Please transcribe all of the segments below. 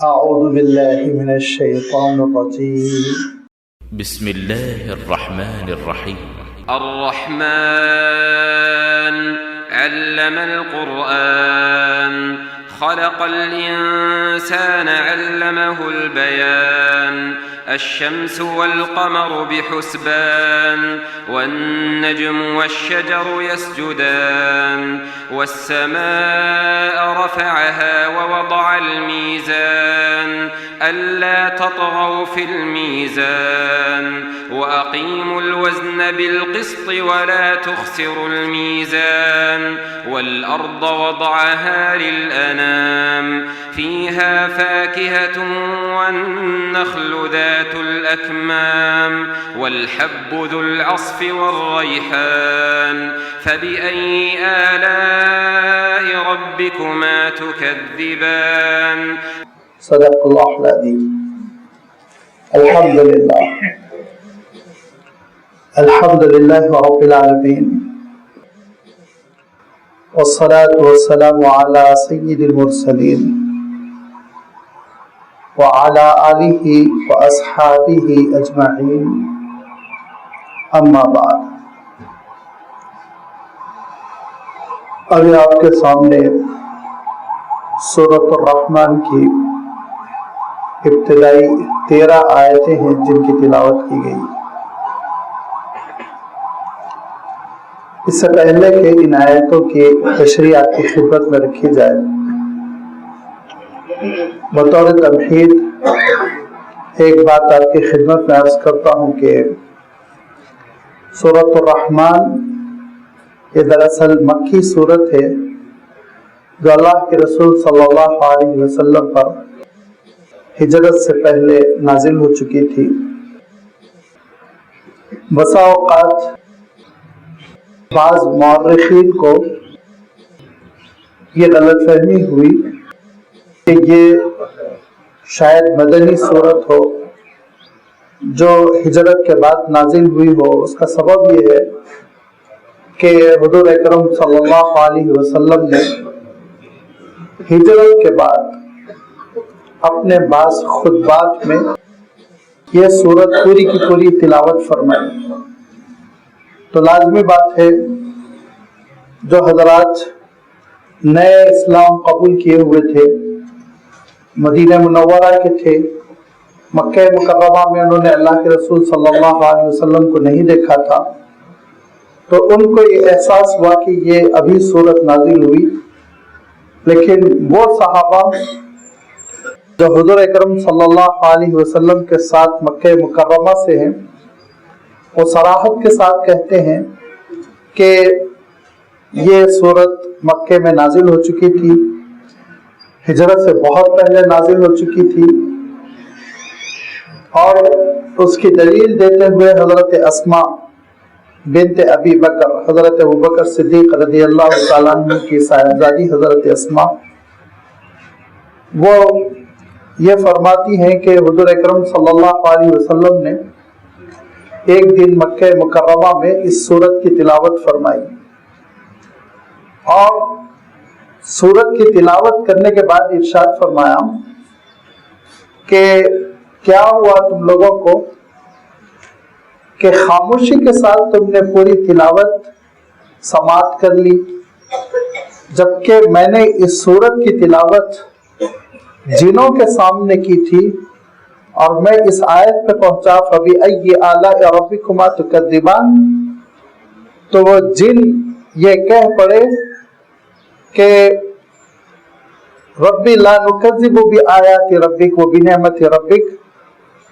أعوذ بالله من الشيطان الرجيم. بسم الله الرحمن الرحيم. الرحمن علم القرآن خلق الإنسان علمه البيان الشمس والقمر بحسبان والنجم والشجر يسجدان والسماء رفعها ووضع الميزان ألا تطغوا في الميزان وأقيموا الوزن بالقسط ولا تخسروا الميزان والأرض وضعها للأنام فيها فاكهة والنخل ذات الأكمام والحب ذو العصف والريحان فبأي آلاء ربكما تكذبان. صدق الله العظيم. الحمد لله رب العالمين والصلاة والسلام على سيد المرسلين وعلى آله وأصحابه أجمعين أما بعد. ابھی آپ کے سامنے سورۃ الرحمن کی ابتدائی 13 آیتیں ہیں جن کی تلاوت کی گئی. اس سے پہلے کہ ان آیتوں کی تشریح آپ کی خدمت میں رکھی جائے، بطور تمہید ایک بات آپ کی خدمت میں عرض کرتا ہوں کہ سورۃ الرحمن یہ دراصل مکی سورت ہے جو اللہ کے رسول صلی اللہ علیہ وسلم پر ہجرت سے پہلے نازل ہو چکی تھی. بسا اوقات بعض مورخین کو یہ غلط فہمی ہوئی کہ یہ شاید مدنی صورت ہو جو ہجرت کے بعد نازل ہوئی ہو. اس کا سبب یہ ہے کہ حضور اکرم صلی اللہ علیہ وسلم نے ہجرت کے بعد اپنے بعض خطبات میں یہ صورت پوری کی پوری تلاوت فرمائی. تو لازمی بات ہے جو حضرات نئے اسلام قبول کیے ہوئے تھے، مدینہ منورہ کے تھے، مکہ مکرمہ میں انہوں نے اللہ کے رسول صلی اللہ علیہ وسلم کو نہیں دیکھا تھا، تو ان کو یہ احساس ہوا کہ یہ ابھی صورت نازل ہوئی. لیکن وہ صحابہ جو حضور اکرم صلی اللہ علیہ وسلم کے ساتھ مکہ مکرمہ سے ہیں، وہ صراحت کے ساتھ کہتے ہیں کہ یہ صورت مکے میں نازل ہو چکی تھی، ہجرت سے بہت پہلے نازل ہو چکی تھی. اور اس کی دلیل دیتے ہوئے حضرت اسماء بنت ابی بکر، حضرت ابوبکر صدیق رضی اللہ تعالیٰ عنہ کی صاحبزادی حضرت اسماء، وہ یہ فرماتی ہیں کہ حضور اکرم صلی اللہ علیہ وسلم نے ایک دن مکہ مکرمہ میں اس سورت کی تلاوت فرمائی، اور سورت کی تلاوت کرنے کے بعد ارشاد فرمایا کہ کیا ہوا تم لوگوں کو کہ خاموشی کے ساتھ تم نے پوری تلاوت سماعت کر لی، جبکہ میں نے اس سورت کی تلاوت جنوں کے سامنے کی تھی اور میں اس آیت پہ پہنچا فَبِأَيِّ آلَاءِ رَبِّكُمَا تُكَذِّبَانِ، تو وہ جن یہ کہہ پڑے کہ رَبِّ لَا نُكَذِّبُ بِآيَاتِ رَبِّكَ وَبِنِعْمَةِ رَبِّكَ،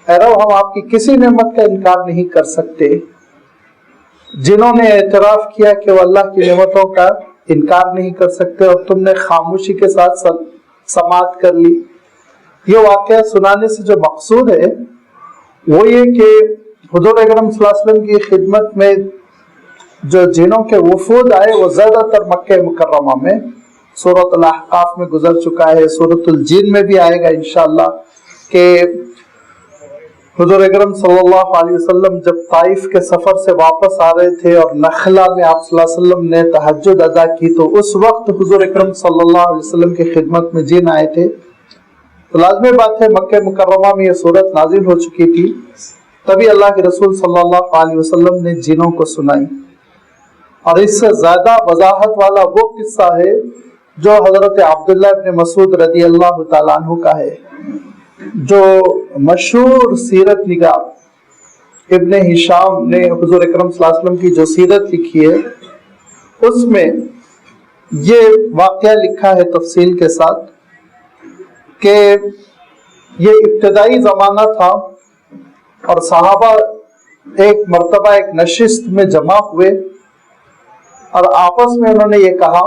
اے رب ہم آپ کی کسی نعمت کا انکار نہیں کر سکتے. جنہوں نے اعتراف کیا کہ وہ اللہ کی نعمتوں کا انکار نہیں کر سکتے اور تم نے خاموشی کے ساتھ سماعت کر لی. یہ واقعہ سنانے سے جو مقصود ہے وہ یہ کہ حضور اکرم صلی اللہ علیہ وسلم کی خدمت میں جو جنوں کے وفود آئے وہ زیادہ تر مکہ مکرمہ میں، سورۃ الاحقاف میں گزر چکا ہے، سورۃ الجن میں بھی آئے گا انشاءاللہ، کہ حضور اکرم صلی اللہ علیہ وسلم جب طائف کے سفر سے واپس آ رہے تھے اور نخلا میں آپ صلی اللہ علیہ وسلم نے تہجد ادا کی، تو اس وقت حضور اکرم صلی اللہ علیہ وسلم کی خدمت میں جن آئے تھے تو لازمی بات ہے مکہ مکرمہ میں یہ صورت نازل ہو چکی تھی، تبھی اللہ کے رسول صلی اللہ علیہ وسلم نے جنوں کو سنائی. اور اس سے زیادہ وضاحت والا وہ قصہ ہے جو حضرت عبداللہ ابن مسعود رضی اللہ تعالیٰ عنہ کا ہے، جو مشہور سیرت نگار ابن ہشام نے حضور اکرم صلی اللہ علیہ وسلم کی جو سیرت لکھی ہے اس میں یہ واقعہ لکھا ہے تفصیل کے ساتھ کہ یہ ابتدائی زمانہ تھا اور صحابہ ایک مرتبہ ایک نشست میں جمع ہوئے اور آپس میں انہوں نے یہ کہا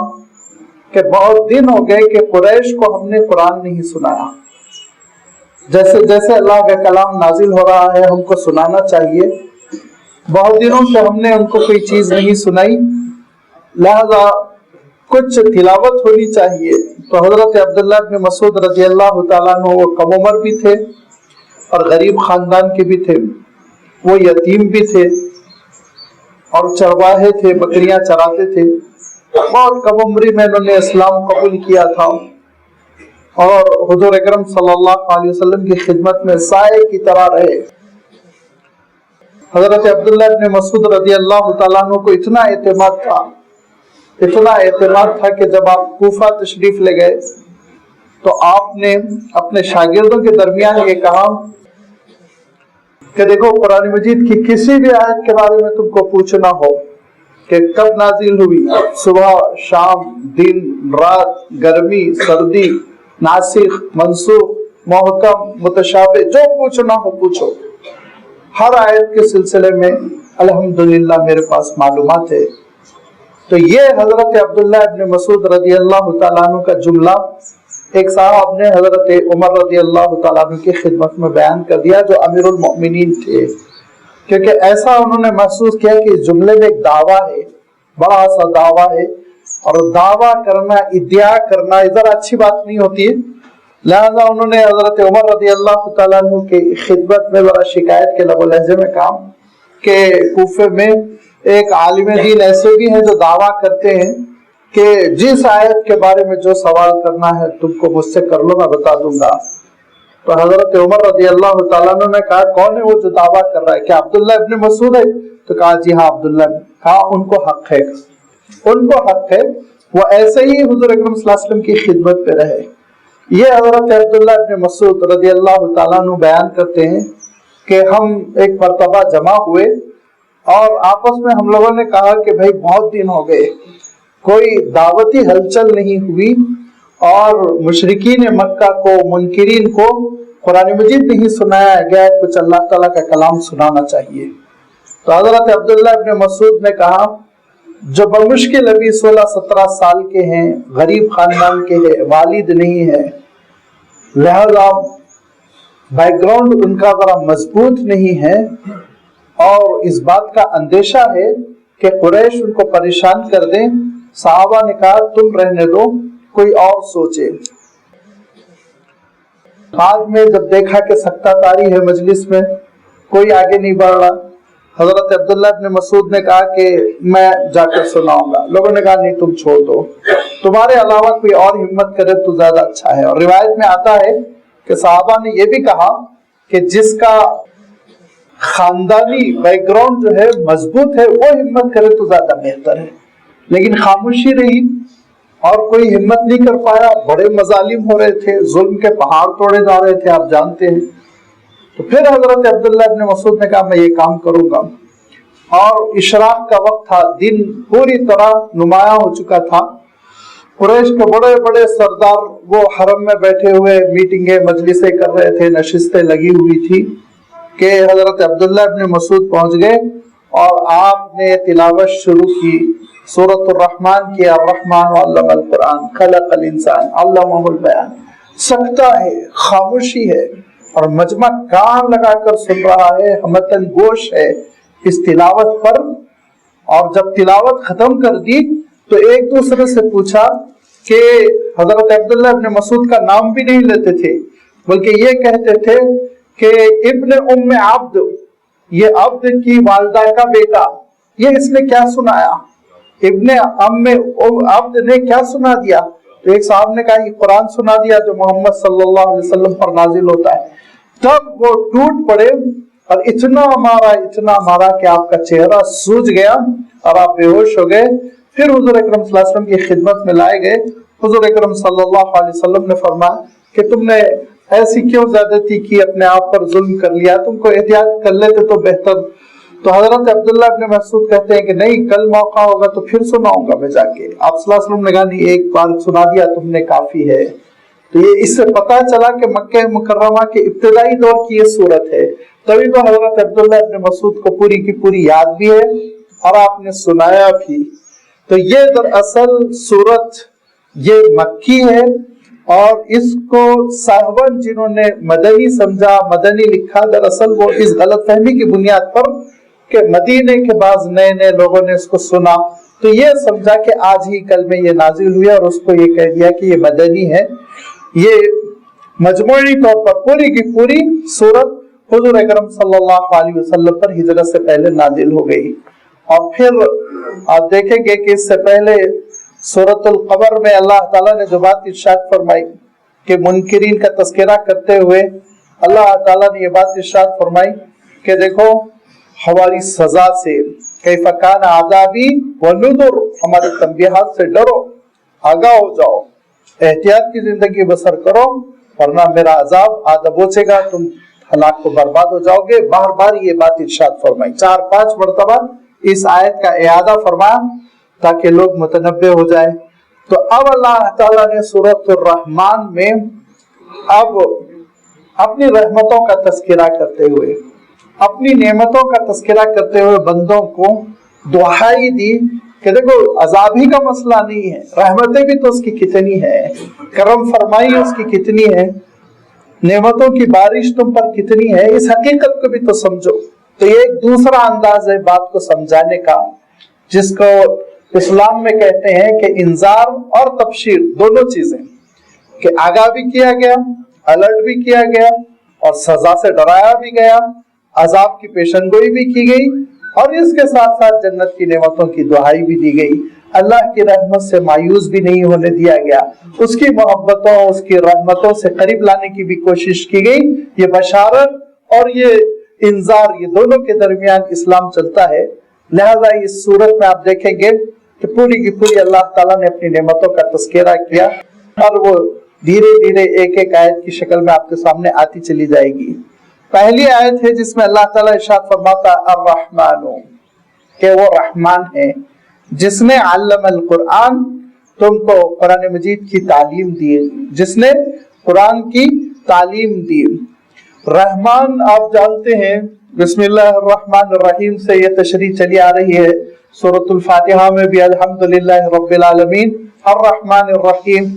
کہ بہت دن ہو گئے کہ قریش کو ہم نے قرآن نہیں سنایا، جیسے جیسے اللہ کا کلام نازل ہو رہا ہے ہم کو سنانا چاہیے، بہت دنوں سے ہم نے ان کو کوئی چیز نہیں سنائی، لہذا کچھ تلاوت ہونی چاہیے. تو حضرت عبداللہ ابن مسعود رضی اللہ تعالیٰ عنہ وہ کم عمر بھی تھے اور غریب خاندان کے بھی تھے، وہ یتیم بھی تھے اور چرواہے تھے، بکریاں چراتے تھے. بہت کم عمری میں انہوں نے اسلام قبول کیا تھا اور حضور اکرم صلی اللہ علیہ وسلم کی خدمت میں سائے کی طرح رہے. حضرت عبداللہ ابن مسعود رضی اللہ تعالیٰ عنہ کو اتنا اعتماد تھا کہ جب آپ کوفہ تشریف لے گئے تو آپ نے اپنے شاگردوں کے درمیان یہ کہا کہ دیکھو قرآن مجید کی کسی بھی آیت کے بارے میں تم کو پوچھنا ہو کہ کب نازل ہوئی، صبح شام دن رات گرمی سردی ناسخ منسوخ محکم متشابہ، جو پوچھنا ہو پوچھو، ہر آیت کے سلسلے میں الحمدللہ میرے پاس معلومات ہے. تو یہ حضرت عبداللہ ابن مسعود رضی اللہ تعالیٰ عنہ کا جملہ ایک صاحب نے حضرت عمر رضی اللہ تعالیٰ عنہ کی خدمت میں بیان کر دیا جو امیر المؤمنین تھے، کیونکہ ایسا انہوں نے محسوس کیا کہ اس جملے میں ایک دعویٰ ہے، بڑا سا دعویٰ ہے، اور دعویٰ کرنا ادعا کرنا ادھر اچھی بات نہیں ہوتی ہے. لہذا انہوں نے حضرت عمر رضی اللہ تعالیٰ عنہ کی خدمت میں بڑا شکایت کے لب و لہجے میں کہا کہ کوفے میں ایک عالم دین ایسے بھی ہیں جو دعویٰ کرتے ہیں کہ جس آیت کے بارے میں جو سوال کرنا ہے تم کو مجھ سے کر لو، میں بتا دوں گا. تو حضرت عمر رضی اللہ تعالیٰ عنہ نے کہا کون ہے وہ جو دعویٰ کر رہا ہے، کیا عبداللہ ابن مسعود ہے؟ تو کہا جی ہاں عبداللہ. کہا ان کو حق ہے، ان کو حق ہے، وہ ایسے ہی حضور اکرم صلی اللہ علیہ وسلم کی خدمت پہ رہے. یہ حضرت عبداللہ ابن مسعود رضی اللہ تعالیٰ عنہ بیان کرتے ہیں کہ ہم ایک مرتبہ جمع ہوئے اور آپس میں ہم لوگوں نے کہا کہ بھائی بہت دن ہو گئے کوئی دعوتی ہلچل نہیں ہوئی اور مشرکین مکہ کو منکرین کو قرآن مجید نہیں سنایا گیا، کچھ اللہ تعالیٰ کا کلام سنانا چاہیے. تو حضرت عبداللہ ابن مسعود نے کہا جو بمشکل ابھی 16-17 سال کے ہیں، غریب خاندان کے ہیں، والد نہیں ہے، لہذا بیک گراؤنڈ ان کا ذرا مضبوط نہیں ہے اور اس بات کا اندیشہ ہے کہ قریش ان کو پریشان کر دیں. صحابہ نے کہا تم رہنے دو، کوئی اور سوچے. بعد میں جب دیکھا کہ سکتہ تاری ہے مجلس میں، کوئی آگے نہیں بڑھ رہا، حضرت عبداللہ ابن مسعود نے کہا کہ میں جا کر سناؤں گا. لوگوں نے کہا نہیں تم چھوڑ دو، تمہارے علاوہ کوئی اور ہمت کرے تو زیادہ اچھا ہے. اور روایت میں آتا ہے کہ صحابہ نے یہ بھی کہا کہ جس کا خاندانی بیک گراؤنڈ جو ہے مضبوط ہے وہ ہمت کرے تو زیادہ بہتر ہے. لیکن خاموشی رہی اور کوئی ہمت نہیں کر پایا. بڑے مظالم ہو رہے تھے، ظلم کے پہاڑ توڑے جا رہے تھے، آپ جانتے ہیں. تو پھر حضرت عبداللہ ابن مسعود نے کہا میں یہ کام کروں گا. اور اشراق کا وقت تھا، دن پوری طرح نمایاں ہو چکا تھا. قریش کے بڑے بڑے سردار وہ حرم میں بیٹھے ہوئے میٹنگیں مجلسیں کر رہے تھے، نشستیں لگی ہوئی تھی کہ حضرت عبداللہ ابن مسعود پہنچ گئے اور آپ نے تلاوت شروع کی سورۃ الرحمن کی. الرحمن علم القرآن خلق الانسان علمہ البیان. سکتہ ہے، خاموشی ہے اور مجمع کان لگا کر سن رہا ہے، ہمتن گوش ہے اس تلاوت پر. اور جب تلاوت ختم کر دی تو ایک دوسرے سے پوچھا کہ حضرت عبداللہ ابن مسعود کا نام بھی نہیں لیتے تھے بلکہ یہ کہتے تھے کہ ابن ام عبد، یہ عبد کی والدہ کا بیٹا، یہ اس نے کیا سنایا، ابن ام عبد نے کیا سنا دیا. تو ایک صاحب نے کہا یہ قرآن سنا دیا جو محمد صلی اللہ علیہ وسلم پر نازل ہوتا ہے. تب وہ ٹوٹ پڑے اور اتنا مارا کہ آپ کا چہرہ سوج گیا اور آپ بے ہوش ہو گئے. پھر حضور اکرم صلی اللہ علیہ وسلم کی خدمت میں لائے گئے. حضور اکرم صلی اللہ علیہ وسلم نے فرمایا کہ تم نے ایسی کیوں زیادتی کی, اپنے آپ پر ظلم کر لیا, تم کو احتیاط کر لیتے تو بہتر. تو حضرت عبداللہ ابن مسعود کہتے ہیں کہ نہیں, کل موقع ہوگا تو پھر سناؤں گا میں جا کے. آپ صلی اللہ علیہ وسلم نے کہا نہیں, ایک بار سنا دیا تم نے کافی ہے. تو یہ اس سے پتہ چلا کہ مکہ مکرمہ کے ابتدائی دور کی یہ صورت ہے. تبھی تو حضرت عبداللہ ابن مسعود کو پوری کی پوری یاد بھی ہے اور آپ نے سنایا بھی. تو یہ دراصل صورت یہ مکی ہے, اور اس کو صاحبان جنہوں نے مدنی سمجھا, مدنی لکھا, دراصل وہ اس غلط فہمی کی بنیاد پر کہ مدینے کے بعض نئے لوگوں نے اس کو سنا تو یہ سمجھا کہ آج ہی کل میں یہ نازل ہوئی, اور اس کو یہ کہہ دیا کہ یہ مدنی ہے. یہ مجموعی طور پر پوری کی پوری صورت حضور اکرم صلی اللہ علیہ وسلم پر ہجرت سے پہلے نازل ہو گئی. اور پھر آپ دیکھیں گے کہ اس سے پہلے سورۃ القمر میں اللہ تعالیٰ نے جو بات ارشاد فرمائی کہ منکرین کا تذکرہ کرتے ہوئے اللہ تعالیٰ نے یہ بات ارشاد فرمائی کہ دیکھو ہماری سزا سے, کیف کان عذابی ونذر, ہمارے تنبیہات سے ڈرو, آگاہ ہو جاؤ, احتیاط کی زندگی بسر کرو, ورنہ میرا عذاب آدھا پہنچے گا, تم ہلاک کو برباد ہو جاؤ گے. بار بار یہ بات ارشاد فرمائی, 4-5 مرتبہ اس آیت کا اعادہ فرمایا تاکہ لوگ متنبہ ہو جائے. تو اب اللہ تعالیٰ نے سورۃ الرحمن میں اب اپنی رحمتوں کا تذکرہ کرتے ہوئے, اپنی نعمتوں کا تذکرہ کرتے ہوئے بندوں کو دعائی دی کہ دیکھو عذاب ہی کا مسئلہ نہیں ہے, رحمتیں بھی تو اس کی کتنی ہے, کرم فرمائی اس کی کتنی ہے, نعمتوں کی بارش تم پر کتنی ہے, اس حقیقت کو بھی تو سمجھو. تو یہ ایک دوسرا انداز ہے بات کو سمجھانے کا, جس کو اسلام میں کہتے ہیں کہ انذار اور تبشیر دونوں چیزیں, کہ آگاہ بھی کیا گیا, الرٹ بھی کیا گیا, اور سزا سے ڈرایا بھی گیا, عذاب کی پیشن گوئی بھی کی گئی, اور اس کے ساتھ ساتھ جنت کی نعمتوں کی دعائی بھی دی گئی. اللہ کی رحمت سے مایوس بھی نہیں ہونے دیا گیا, اس کی محبتوں, اس کی رحمتوں سے قریب لانے کی بھی کوشش کی گئی. یہ بشارت اور یہ انذار, یہ دونوں کے درمیان اسلام چلتا ہے. لہذا اس صورت میں آپ دیکھیں گے کہ پوری کی پوری اللہ تعالیٰ نے اپنی نعمتوں کا تذکرہ کیا, اور وہ دھیرے دھیرے ایک ایک آیت کی شکل میں آپ کے سامنے آتی چلی جائے گی. پہلی آیت ہے جس میں اللہ تعالیٰ ارشاد فرماتا الرحمن, کہ وہ رحمان ہے جس نے علم القرآن, تم کو قرآن مجید کی تعلیم دی, جس نے قرآن کی تعلیم دی. رحمان آپ جانتے ہیں بسم اللہ الرحمن الرحیم سے یہ تشریح چلی آ رہی ہے. سورۃ الفاتحہ میں بھی الحمدللہ رب العالمین الرحمن الرحیم,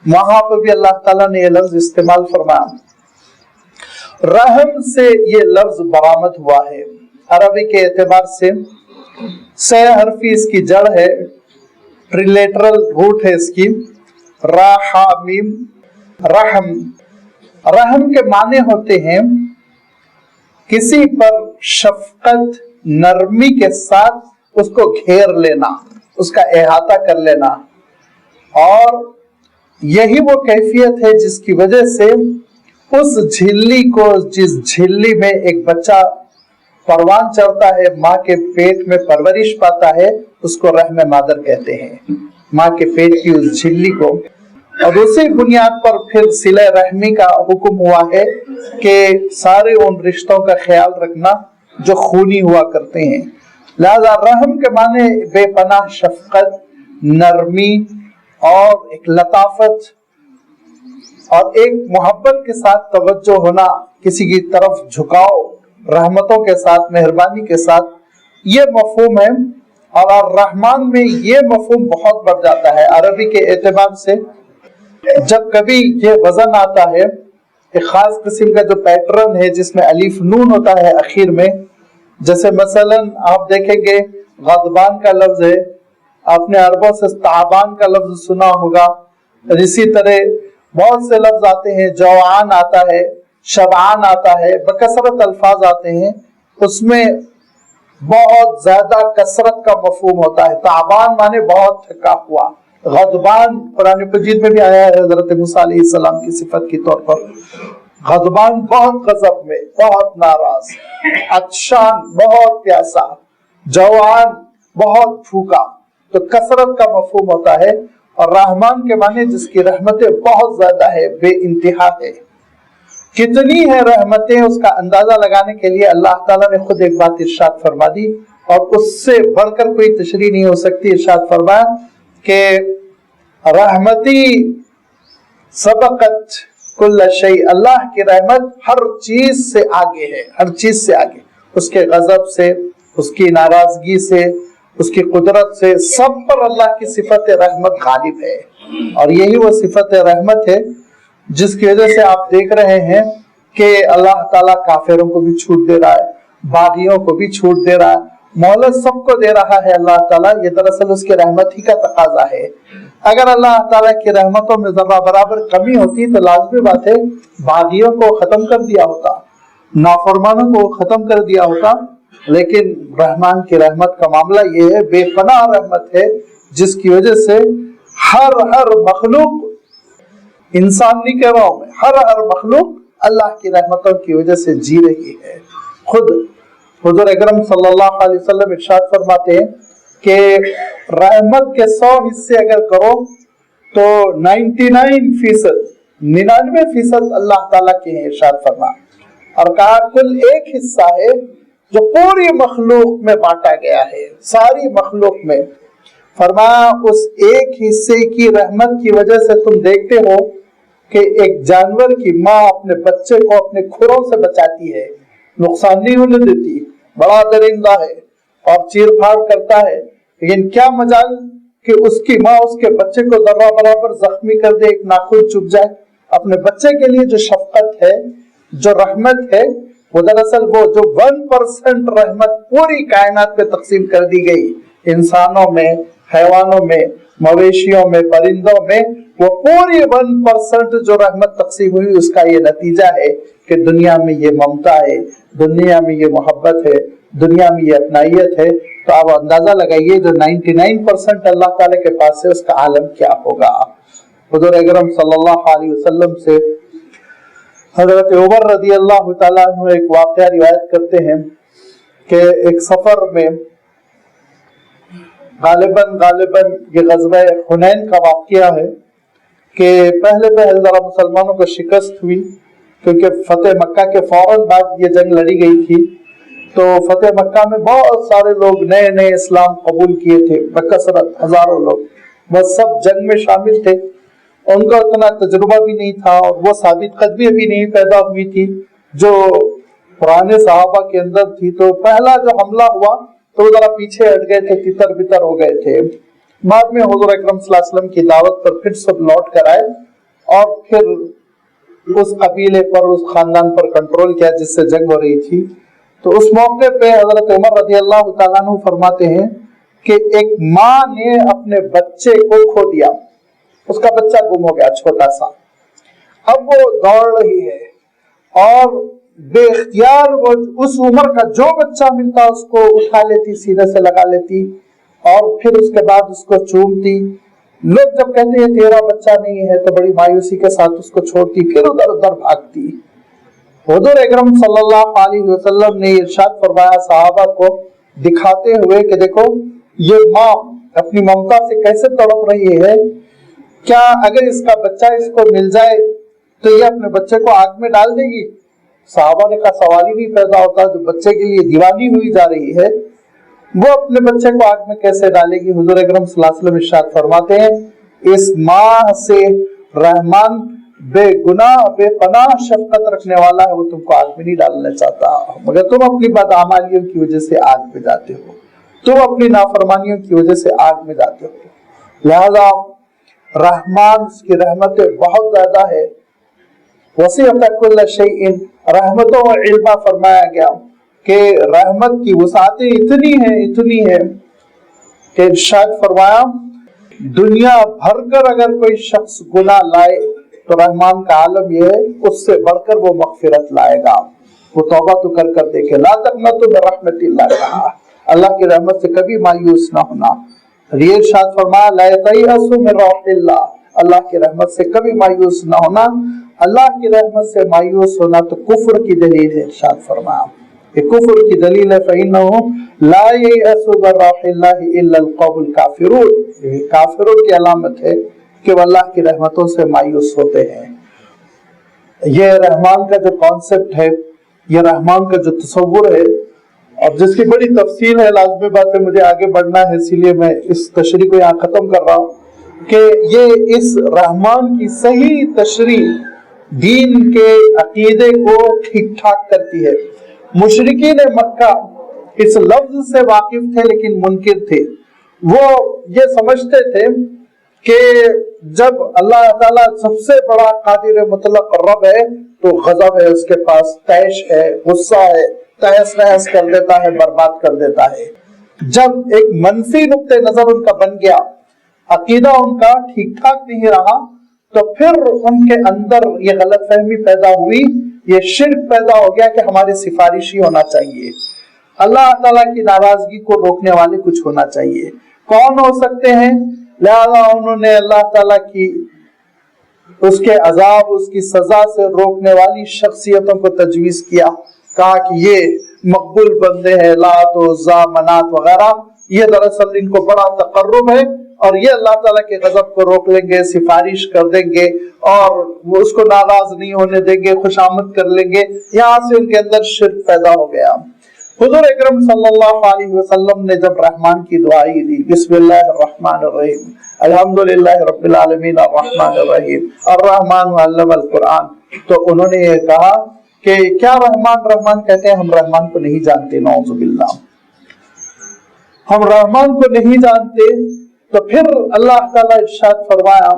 وہاں پہ بھی اللہ تعالیٰ نے یہ لفظ استعمال فرمایا. رحم سے یہ لفظ برآمد ہوا ہے عربی کے اعتبار سے. سہ حرفی اس کی جڑ ہے, ٹریلیٹرل روٹ ہے اس کی, را ہا میم, رحم. رحم کے معنی ہوتے ہیں کسی پر شفقت, نرمی کے ساتھ اس کو گھیر لینا, اس کا احاطہ کر لینا. اور یہی وہ کیفیت ہے جس کی وجہ سے اس جھلی کو, جس جھلی میں ایک بچہ پروان چڑھتا ہے, ماں کے پیٹ میں پرورش پاتا ہے, اس کو رحم مادر کہتے ہیں, ماں کے پیٹ کی اس جھلی کو. اور اسی بنیاد پر پھر صلہ رحمی کا حکم ہوا ہے کہ سارے ان رشتوں کا خیال رکھنا جو خونی ہوا کرتے ہیں. لہذا رحم کے معنی بے پناہ شفقت, نرمی اور ایک لطافت اور ایک محبت کے ساتھ توجہ ہونا, کسی کی طرف جھکاؤ رحمتوں کے ساتھ, مہربانی کے ساتھ, یہ مفہوم ہے. اور الرحمن میں یہ مفہوم بہت بڑھ جاتا ہے عربی کے اعتبار سے. جب کبھی یہ وزن آتا ہے, ایک خاص قسم کا جو پیٹرن ہے جس میں الف نون ہوتا ہے اخیر میں, جیسے مثلا آپ دیکھیں گے غضبان کا لفظ ہے, آپ نے عربوں سے تعبان کا لفظ سنا ہوگا. اسی طرح بہت سے لفظ آتے ہیں, جوعان آتا ہے, شبعان آتا ہے, بکثرت الفاظ آتے ہیں, اس میں بہت زیادہ کثرت کا مفہوم ہوتا ہے. تعبان مانے بہت تھکا ہوا, غضبان قرآن مجید میں بھی آیا ہے حضرت موسیٰ علیہ السلام کی صفت کے طور پر، غضبان بہت غضب میں، بہت ناراض، عطشان بہت پیاسا، جوان بہت بھوکا۔ تو کثرت کا مفہوم ہوتا ہے، اور رحمان کے معنی جس کی رحمتیں بہت زیادہ ہے، بے انتہا ہے۔ کتنی ہے رحمتیں، اس کا اندازہ لگانے کے لیے اللہ تعالیٰ نے خود ایک بات ارشاد فرما دی، اور اس سے بڑھ کر کوئی تشریح نہیں ہو سکتی۔ ارشاد فرمایا کہ رحمتی سبقت کل شیء، اللہ کی رحمت ہر چیز سے آگے ہے، ہر چیز سے آگے، اس کے غضب سے، اس کی ناراضگی سے، اس کی قدرت سے، سب پر اللہ کی صفت رحمت غالب ہے۔ اور یہی وہ صفت رحمت ہے جس کی وجہ سے آپ دیکھ رہے ہیں کہ اللہ تعالیٰ کافروں کو بھی چھوٹ دے رہا ہے، باغیوں کو بھی چھوٹ دے رہا ہے، مہلت سب کو دے رہا ہے اللہ تعالیٰ۔ یہ دراصل اس کی رحمت ہی کا تقاضا ہے۔ اگر اللہ تعالیٰ کی رحمتوں میں ذرہ برابر کمی ہوتی تو لازمی بات ہے باغیوں کو ختم کر دیا ہوتا، نافرمانوں کو ختم کر دیا ہوتا، لیکن رحمان کی رحمت کا معاملہ یہ ہے، بے پناہ رحمت ہے، جس کی وجہ سے ہر مخلوق، انسان نہیں کہہ رہا ہوں میں، ہر مخلوق اللہ کی رحمتوں کی وجہ سے جی رہی ہے۔ خود حضور اکرم صلی اللہ علیہ وسلم ارشاد فرماتے ہیں کہ رحمت کے 100 حصے اگر کرو تو 99% اللہ تعالیٰ کے ہیں، ارشاد فرما، اور کہا کل ایک حصہ ہے جو پوری مخلوق میں بانٹا گیا ہے، ساری مخلوق میں۔ فرمایا اس ایک حصے کی رحمت کی وجہ سے تم دیکھتے ہو کہ ایک جانور کی ماں اپنے بچے کو اپنے کھروں سے بچاتی ہے، نقصان نہیں ہونے دیتی، بڑا درندہ ہے اور چیر پھاڑ کرتا ہے، لیکن کیا مجال کہ اس کی ماں اس کے بچے کو ذرہ برابر زخمی کر دے، ایک ناخن چبھ جائے۔ اپنے بچے کے لیے جو شفقت ہے، جو رحمت ہے، وہ دراصل وہ جو 1% رحمت پوری کائنات پہ تقسیم کر دی گئی، انسانوں میں، حیوانوں میں، مویشیوں میں، پرندوں میں، وہ پوری 1% جو رحمت تقسیم ہوئی، اس کا یہ نتیجہ ہے کہ دنیا میں یہ ممتا ہے، دنیا میں یہ محبت ہے، دنیا میں یہ اپنائیت ہے۔ تو آپ اندازہ لگائیے جو 99% اللہ تعالیٰ کے پاس ہے، اس کا عالم کیا ہوگا۔ حضور اکرم صلی اللہ علیہ وسلم سے حضرت عمر رضی اللہ تعالیٰ عنہ ایک واقعہ روایت کرتے ہیں کہ ایک سفر میں غالباً یہ غزوہ حنین کا واقعہ ہے کہ پہلے ذرا مسلمانوں کو شکست ہوئی، کیونکہ فتح مکہ کے فوراً بعد یہ جنگ لڑی گئی تھی۔ تو فتح مکہ میں بہت سارے لوگ نئے اسلام قبول کیے تھے بکثرت، ہزاروں لوگ، وہ سب جنگ میں شامل تھے، ان کا اتنا تجربہ بھی نہیں تھا، اور وہ ثابت قدمی بھی نہیں پیدا ہوئی تھی جو پرانے صحابہ کے اندر تھی۔ تو پہلا جو حملہ ہوا تو وہ ذرا پیچھے ہٹ گئے تھے، تتر بتر ہو گئے تھے۔ بعد میں حضور اکرم صلی اللہ علیہ وسلم کی دعوت پر پھر سب لوٹ کر آئے، اور پھر اس قبیلے پر، اس خاندان پر کنٹرول کیا جس سے جنگ ہو رہی تھی۔ تو اس موقع پہ حضرت عمر رضی اللہ تعالیٰ عنہ فرماتے ہیں کہ ایک ماں نے اپنے بچے کو کھو دیا، اس کا بچہ گم ہو گیا چھوٹا سا۔ اب وہ دوڑ رہی ہے اور بے اختیار وہ اس عمر کا جو بچہ ملتا اس کو اٹھا لیتی، سینے سے لگا لیتی، اور پھر اس کے بعد اس کو چومتی۔ لوگ جب کہتے ہیں تیرا بچہ نہیں ہے تو بڑی مایوسی کے ساتھ اس کو چھوڑتی، پھر ادھر ادھر بھاگتی۔ حضور اکرم صلی اللہ علیہ وسلم نے ارشاد فرمایا صحابہ کو دکھاتے ہوئے کہ دیکھو یہ ماں اپنی ممتا سے کیسے تڑپ رہی ہے، کیا اگر اس کا بچہ اس کو مل جائے تو یہ اپنے بچے کو آگ میں ڈال دے گی؟ صحابہ نے کہا سوال ہی نہیں پیدا ہوتا، جو بچے کے لیے دیوانی ہوئی جا رہی ہے وہ اپنے بچے کو آگ میں کیسے ڈالے گی؟ حضور اکرم صلی اللہ علیہ وسلم ارشاد فرماتے ہیں اس ماں سے رحمان بے گناہ بے پناہ شفقت رکھنے والا ہے، وہ تم کو آگ میں نہیں ڈالنا چاہتا، مگر تم اپنی بدعمالیوں کی وجہ سے آگ میں جاتے ہو، تم اپنی نافرمانیوں کی وجہ سے آگ میں جاتے ہو۔ لہذا رحمان کی رحمتیں بہت زیادہ ہے، وسعت کل شیء، رحمتوں و علما فرمایا گیا کہ رحمت کی وسعتیں اتنی ہیں کہ ارشاد فرمایا دنیا بھر کر اگر کوئی شخص گناہ لائے تو رحمان کا عالم یہ ہے اس سے بڑھ کر وہ مغفرت لائے گا، وہ توبہ تو کر دیکھے۔ لا تقنطوا من رحمت اللہ، کہا اللہ کی رحمت سے کبھی مایوس نہ ہونا۔ یہ ارشاد فرمایا لا تیأسوا من روح اللہ، اللہ کی رحمت سے کبھی مایوس نہ ہونا۔ اللہ کی رحمت سے مایوس ہونا تو کفر کی دلیل ہے، ارشاد فرمایا کہ کفر کی دلیل ہے فإنه لا ييأس من روح اللہ الا القوم الکافرون، یہ کافروں کی علامت ہے کہ وہ اللہ کی رحمتوں سے مایوس ہوتے ہیں۔ یہ رحمان کا جو کانسیپٹ ہے، یہ رحمان کا جو تصور ہے، اور جس کی بڑی تفصیل ہے، لازمی بات ہے مجھے آگے بڑھنا ہے، اسی لیے میں اس تشریح کو یہاں ختم کر رہا ہوں کہ یہ اس رحمان کی صحیح تشریح دین کے عقیدے کو ٹھیک ٹھاک کرتی ہے۔ مشرکین مکہ اس لفظ سے واقف تھے لیکن منکر تھے، وہ یہ سمجھتے تھے کہ جب اللہ تعالیٰ سب سے بڑا قادر مطلق رب ہے تو غضب ہے اس کے پاس، طیش ہے، غصہ ہے، تہس نہس کر دیتا ہے، برباد کر دیتا ہے۔ جب ایک منفی نقطہ نظر ان کا بن گیا، عقیدہ ان کا ٹھیک ٹھاک نہیں رہا، تو پھر ان کے اندر یہ غلط فہمی پیدا ہوئی، یہ شرک پیدا ہو گیا کہ ہمارے سفارشی ہونا چاہیے، اللہ تعالیٰ کی ناراضگی کو روکنے والے کچھ ہونا چاہیے۔ کون ہو سکتے ہیں؟ لہذا انہوں نے اللہ تعالیٰ کی اس کے عذاب، اس کی سزا سے روکنے والی شخصیتوں کو تجویز کیا، کہا کہ یہ مقبول بندے ہیں، لات عزا منات وغیرہ، یہ دراصل ان کو بڑا تقرب ہے اور یہ اللہ تعالیٰ کے غضب کو روک لیں گے، سفارش کر دیں گے اور وہ اس کو ناراض نہیں ہونے دیں گے، خوشامد کر لیں گے۔ یہاں سے ان کے اندر شرک پیدا ہو گیا۔ حضور اکرم صلی اللہ علیہ وسلم نے جب رحمان کی دعائی دی، بسم اللہ الرحمن الرحیم، الحمدللہ رب العالمین الرحمن الرحیم الرحمن علم القرآن، تو انہوں نے یہ کہا کہ کیا رحمان کہتے ہیں؟ ہم رحمان کو نہیں جانتے، نعوذ باللہ، ہم رحمان کو نہیں جانتے۔ تو پھر اللہ تعالیٰ ارشاد فرمایا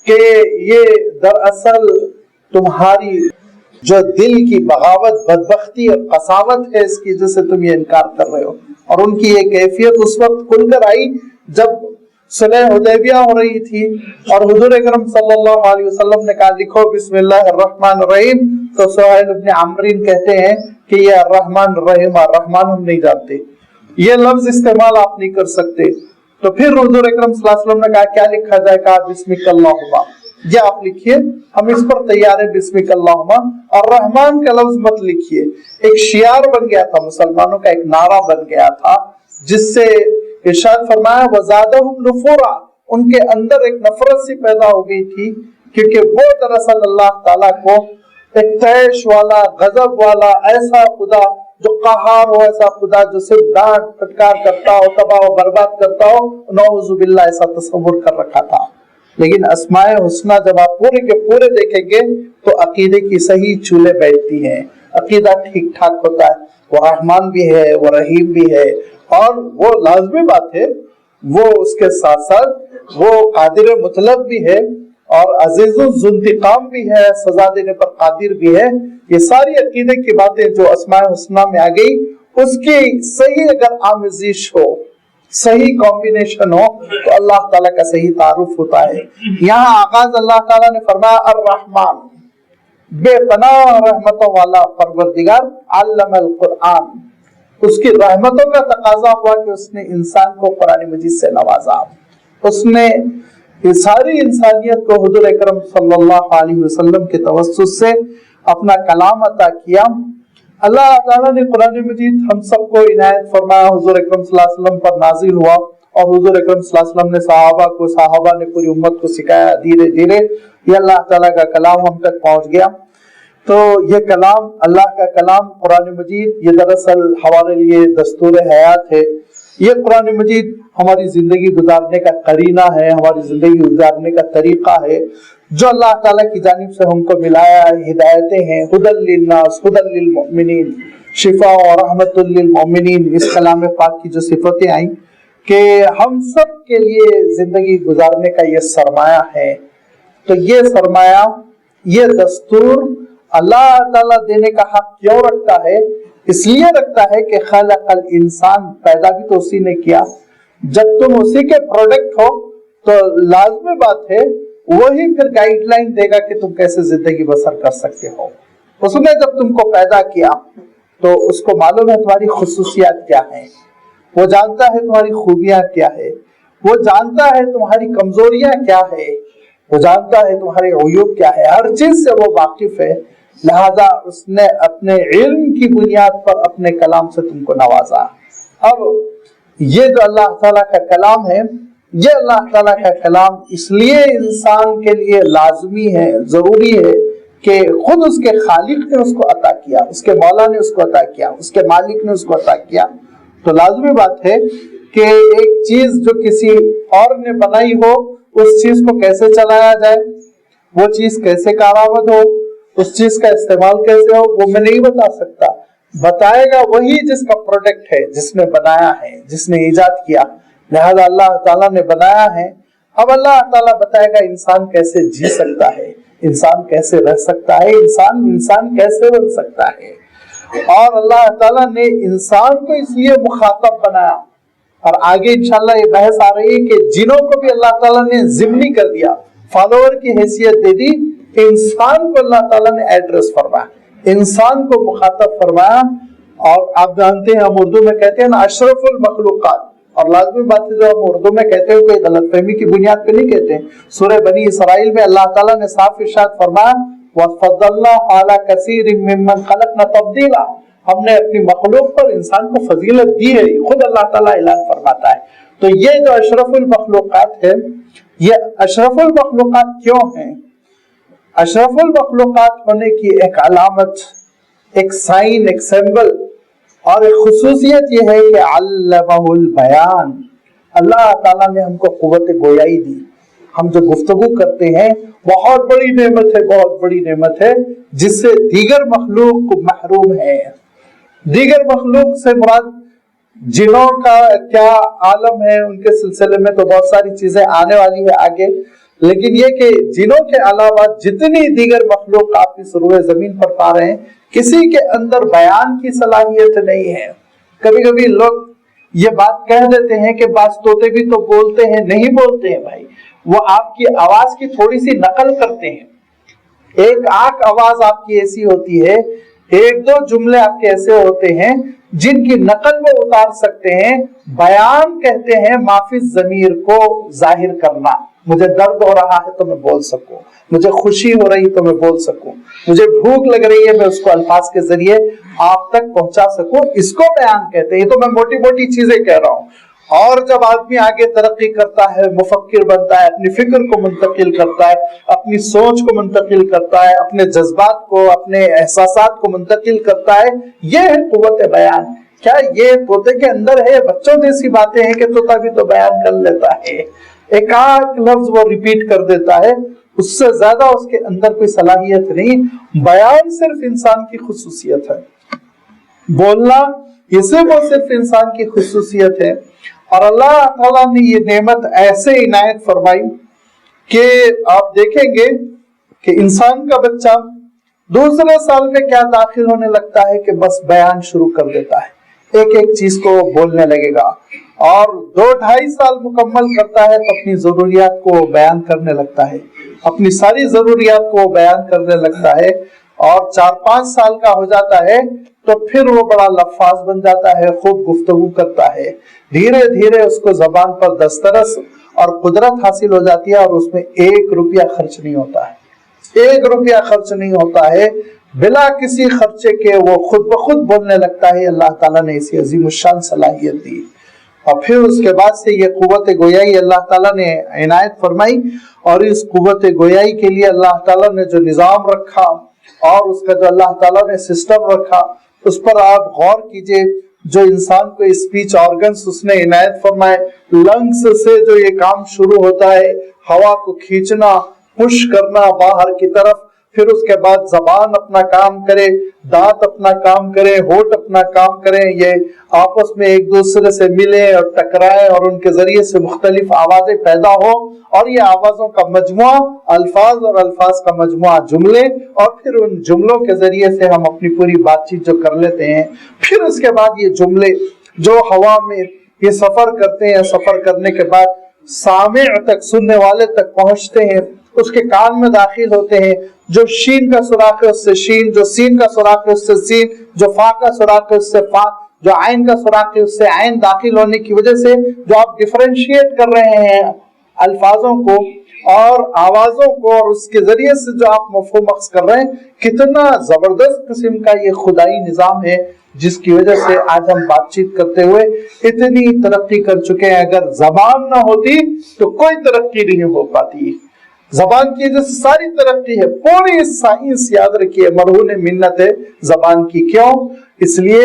کہ یہ دراصل تمہاری جو دل کی بغاوت، بدبختی اور قساوت ہے اس کی وجہ سے تم یہ انکار کر رہے ہو۔ اور ان کی یہ کیفیت اس وقت کھل کر آئی جب صلح حدیبیہ ہو رہی تھی اور حضور اکرم صلی اللہ علیہ وسلم نے کہا لکھو بسم اللہ الرحمن الرحیم، تو سہیل بن عمرو کہتے ہیں کہ یہ الرحمن الرحیم، الرحمن ہم نہیں جانتے، یہ لفظ استعمال آپ نہیں کر سکتے۔ تو پھر حضور اکرم صلی اللہ علیہ وسلم نے کہا کیا لکھا جائے؟ کہا بسمک اللہم، یہ آپ لکھیے، ہم اس پر تیار ہیں، بسمک اللہم، اور رحمان کا لفظ مت لکھیے۔ ایک شعار بن گیا تھا، مسلمانوں کا ایک نعرہ بن گیا تھا، جس سے ارشاد فرمایا وزادہم نفورا، ان کے اندر ایک نفرت سی پیدا ہو گئی تھی، کیونکہ وہ دراصل اللہ تعالیٰ کو ایک طیش والا، غضب والا ایسا خدا جو قہار ہو، ایسا خدا جو صرف ڈانٹ پھٹکار کرتا ہو، تباہ و برباد کرتا ہو، نعوذ باللہ ایسا تصور کر رکھا تھا۔ لیکن اسماء حسنہ جب آپ پورے کے پورے دیکھیں گے تو عقیدے کی صحیح چولے بیٹھتی ہیں، عقیدہ ٹھیک ٹھاک ہوتا ہے، وہ رحمان بھی ہے، وہ رحیم بھی ہے، اور وہ لازمی بات ہے وہ اس کے ساتھ ساتھ وہ قادر مطلق بھی ہے اور عزیز الذوانتقام بھی ہے، سزا دینے پر قادر بھی ہے۔ یہ ساری عقیدے کی باتیں جو اسماء حسنہ میں آ گئی، اس کی صحیح اگر آمیزش ہو، صحیح کمبینیشن ہو تو اللہ تعالیٰ کا صحیح تعارف ہوتا ہے۔ یہاں آغاز اللہ تعالیٰ نے فرمایا الرحمن، بے پناہ رحمتوں والا پروردگار، علم القرآن، اس کی رحمتوں کا تقاضا ہوا کہ اس نے انسان کو قرآن مجید سے نوازا، اس نے ساری انسانیت کو حضور اکرم صلی اللہ علیہ وسلم کے توسط سے اپنا کلام عطا کیا۔ اللہ تعالیٰ نے قرآن مجید ہم سب کو عنایت فرمایا، حضور اکرم صلی اللہ علیہ وسلم پر نازل ہوا اور حضور اکرم صلی اللہ علیہ وسلم نے صحابہ نے پوری امت کو سکھایا، دھیرے دھیرے یہ اللہ تعالیٰ کا کلام ہم تک پہنچ گیا۔ تو یہ کلام، اللہ کا کلام قرآن مجید، یہ دراصل ہمارے لیے دستور حیات ہے۔ یہ قرآن مجید ہماری زندگی گزارنے کا قرینہ ہے، ہماری زندگی گزارنے کا طریقہ ہے جو اللہ تعالیٰ کی جانب سے ہم کو ملایا ہے۔ ہدایتیں ہیں، ہدی للناس، ہدی للمؤمنین، شفاء و رحمت للمؤمنین، اس کلام پاک کی جو صفتیں آئیں کہ ہم سب کے لیے زندگی گزارنے کا یہ سرمایہ ہے۔ تو یہ سرمایہ، یہ دستور اللہ تعالیٰ دینے کا حق کیوں رکھتا ہے؟ اس لیے رکھتا ہے کہ خلق الانسان، پیدا بھی تو اسی نے کیا۔ جب تم اسی کے پروڈکٹ ہو تو لازمی بات ہے وہی پھر گائیڈ لائن دے گا کہ تم کیسے زندگی بسر کر سکتے ہو۔ اس نے جب تم کو پیدا کیا تو اس کو معلوم ہے تمہاری خصوصیات کیا ہیں، وہ جانتا ہے تمہاری خوبیاں کیا ہے، وہ جانتا ہے تمہاری کمزوریاں کیا ہے، وہ جانتا ہے تمہارے عیوب کیا ہے، ہر چیز سے وہ واقف ہے، لہذا اس نے اپنے علم کی بنیاد پر اپنے کلام سے تم کو نوازا۔ اب یہ جو اللہ تعالیٰ کا کلام ہے، یہ اللہ تعالیٰ کا کلام اس لیے انسان کے لیے لازمی ہے، ضروری ہے کہ خود اس کے خالق نے اس کو عطا کیا، اس کے مولا نے اس کو عطا کیا، اس کے مالک نے اس کو عطا کیا، تو لازمی بات ہے کہ ایک چیز جو کسی اور نے بنائی ہو اس چیز کو کیسے چلایا جائے، وہ چیز کیسے کارآمد ہو، اس چیز کا استعمال کیسے ہو، وہ میں نہیں بتا سکتا، بتائے گا وہی جس کا پروڈکٹ ہے، جس نے بنایا ہے، جس نے ایجاد کیا، لہذا اللہ تعالیٰ نے بنایا ہے۔ اب اللہ تعالیٰ بتائے گا انسان کیسے جی سکتا ہے، انسان کیسے رہ سکتا ہے، انسان کیسے بن سکتا ہے، اور اللہ تعالیٰ نے انسان کو اس لیے مخاطب بنایا، اور آگے انشاءاللہ یہ بحث آ رہی ہے کہ جنوں کو بھی اللہ تعالیٰ نے ضمنی کر دیا، فالوور کی حیثیت دے دی، انسان کو اللہ تعالیٰ نے ایڈریس فرمایا، انسان کو مخاطب فرمایا، اور آپ جانتے ہیں ہم اردو میں کہتے ہیں نا اشرف المخلوقات، اور لازمی بات ہے جو ہم اردو میں کہتے ہیں کوئی غلط فہمی کی بنیاد پہ نہیں کہتے ہیں، سورہ بنی اسرائیل میں اللہ تعالیٰ نے صاف ارشاد فرمایا وَفَضَّلْنَا عَلَى كَثِيرٍ مِّمَّنْ خَلَقْنَا تَفْضِيلًا، ہم نے اپنی مخلوق پر انسان کو فضیلت دی ہے، خود اللہ تعالیٰ اعلان فرماتا ہے۔ تو یہ جو اشرف المخلوقات ہے، یہ اشرف المخلوقات کیوں ہیں؟ اشرف المخلوقات ہونے کی ایک علامت، ایک سائن، ایک سمبل اور ایک خصوصیت یہ ہے کہ علمہ البیان، اللہ تعالیٰ نے ہم کو قوت گویائی دی۔ ہم جو گفتگو کرتے ہیں بہت بڑی نعمت ہے، بہت بڑی نعمت ہے، جس سے دیگر مخلوق محروم ہے۔ دیگر مخلوق سے مراد جنوں کا کیا عالم ہے، ان کے سلسلے میں تو بہت ساری چیزیں آنے والی ہے آگے، لیکن یہ کہ جنوں کے علاوہ جتنی دیگر مخلوق آپ اس روئے زمین پر پا رہے ہیں، کسی کے اندر بیان کی صلاحیت نہیں ہے۔ کبھی کبھی لوگ یہ بات کہہ دیتے ہیں کہ بعض طوطے بھی تو بولتے ہیں، نہیں بولتے ہیں بھائی، وہ آپ کی آواز کی تھوڑی سی نقل کرتے ہیں، ایک آنکھ آواز آپ کی ایسی ہوتی ہے، ایک دو جملے آپ کے ایسے ہوتے ہیں جن کی نقل وہ اتار سکتے ہیں۔ بیان کہتے ہیں معافی ضمیر کو ظاہر کرنا، مجھے درد ہو رہا ہے تو میں بول سکوں، مجھے خوشی ہو رہی تو میں بول سکوں، مجھے بھوک لگ رہی ہے میں اس کو الفاظ کے ذریعے آپ تک پہنچا سکوں، اس کو بیان کہتے ہیں۔ یہ تو میں موٹی موٹی چیزیں کہہ رہا ہوں، اور جب آدمی آگے ترقی کرتا ہے، مفکر بنتا ہے، اپنی فکر کو منتقل کرتا ہے، اپنی سوچ کو منتقل کرتا ہے، اپنے جذبات کو، اپنے احساسات کو منتقل کرتا ہے، یہ ہے قوت بیان۔ کیا یہ طوطے کے اندر ہے؟ بچوں جیسی باتیں ہیں کہ طوطا بھی تو بیان کر لیتا ہے، ایک آدھ لفظ وہ ریپیٹ کر دیتا ہے، اس سے زیادہ اس کے اندر کوئی صلاحیت نہیں۔ بیان صرف انسان کی خصوصیت ہے، بولنا یہ صرف انسان کی خصوصیت ہے، اور اللہ تعالیٰ نے یہ نعمت ایسے عنایت فرمائی کہ آپ دیکھیں گے کہ انسان کا بچہ دوسرے سال میں کیا داخل ہونے لگتا ہے کہ بس بیان شروع کر دیتا ہے، ایک ایک چیز کو بولنے لگے گا، اور 2-2.5 سال مکمل کرتا ہے تو اپنی ضروریات کو بیان کرنے لگتا ہے، اپنی ساری ضروریات کو بیان کرنے لگتا ہے، اور 4-5 سال کا ہو جاتا ہے تو پھر وہ بڑا لفاظ بن جاتا ہے، خوب گفتگو کرتا ہے، دھیرے دھیرے اس کو زبان پر دسترس اور قدرت حاصل ہو جاتی ہے، اور اس میں 1 روپیہ خرچ نہیں ہوتا ہے، 1 روپیہ خرچ نہیں ہوتا ہے، بلا کسی خرچے کے وہ خود بخود بولنے لگتا ہے۔ اللہ تعالیٰ نے اسی عظیم الشان صلاحیت دی، اور پھر اس کے بعد سے یہ قوت گویائی اللہ تعالیٰ نے عنایت فرمائی، اور اس قوت گویائی کے لیے اللہ تعالیٰ نے جو نظام رکھا اور اس کا جو اللہ تعالیٰ نے سسٹم رکھا، اس پر آپ غور کیجئے۔ جو انسان کو اسپیچ آرگنز اس نے عنایت فرمائے، لنگس سے جو یہ کام شروع ہوتا ہے، ہوا کو کھینچنا، پش کرنا باہر کی طرف، پھر اس کے بعد زبان اپنا کام کرے، دانت اپنا کام کرے، ہونٹ اپنا کام کریں، یہ آپس میں ایک دوسرے سے ملیں اور ٹکرائیں، اور ان کے ذریعے سے مختلف آوازیں پیدا ہو، اور یہ آوازوں کا مجموعہ الفاظ، اور الفاظ کا مجموعہ جملے، اور پھر ان جملوں کے ذریعے سے ہم اپنی پوری بات چیت جو کر لیتے ہیں۔ پھر اس کے بعد یہ جملے جو ہوا میں یہ سفر کرتے ہیں، سفر کرنے کے بعد سامع تک، سننے والے تک پہنچتے ہیں، اس کے کان میں داخل ہوتے ہیں، جو شین کا سوراخ ہے اس سے شین، جو سین کا سوراخ ہے اس سے سین، جو فا کا سوراخ ہے اس سے فا، جو عین کا سوراخ ہے اس سے عین داخل ہونے کی وجہ سے جو آپ ڈفرینشیٹ کر رہے ہیں الفاظوں کو اور آوازوں کو، اور اس کے ذریعے سے جو آپ مفہوم اخذ کر رہے ہیں، کتنا زبردست قسم کا یہ خدائی نظام ہے جس کی وجہ سے آج ہم بات چیت کرتے ہوئے اتنی ترقی کر چکے ہیں۔ اگر زبان نہ ہوتی تو کوئی ترقی نہیں ہو پاتی۔ زبان کی وجہ سے ساری ترقی ہے، پوری سائنس یاد رکھیے مرہون منت ہے زبان کی۔ کیوں؟ اس لیے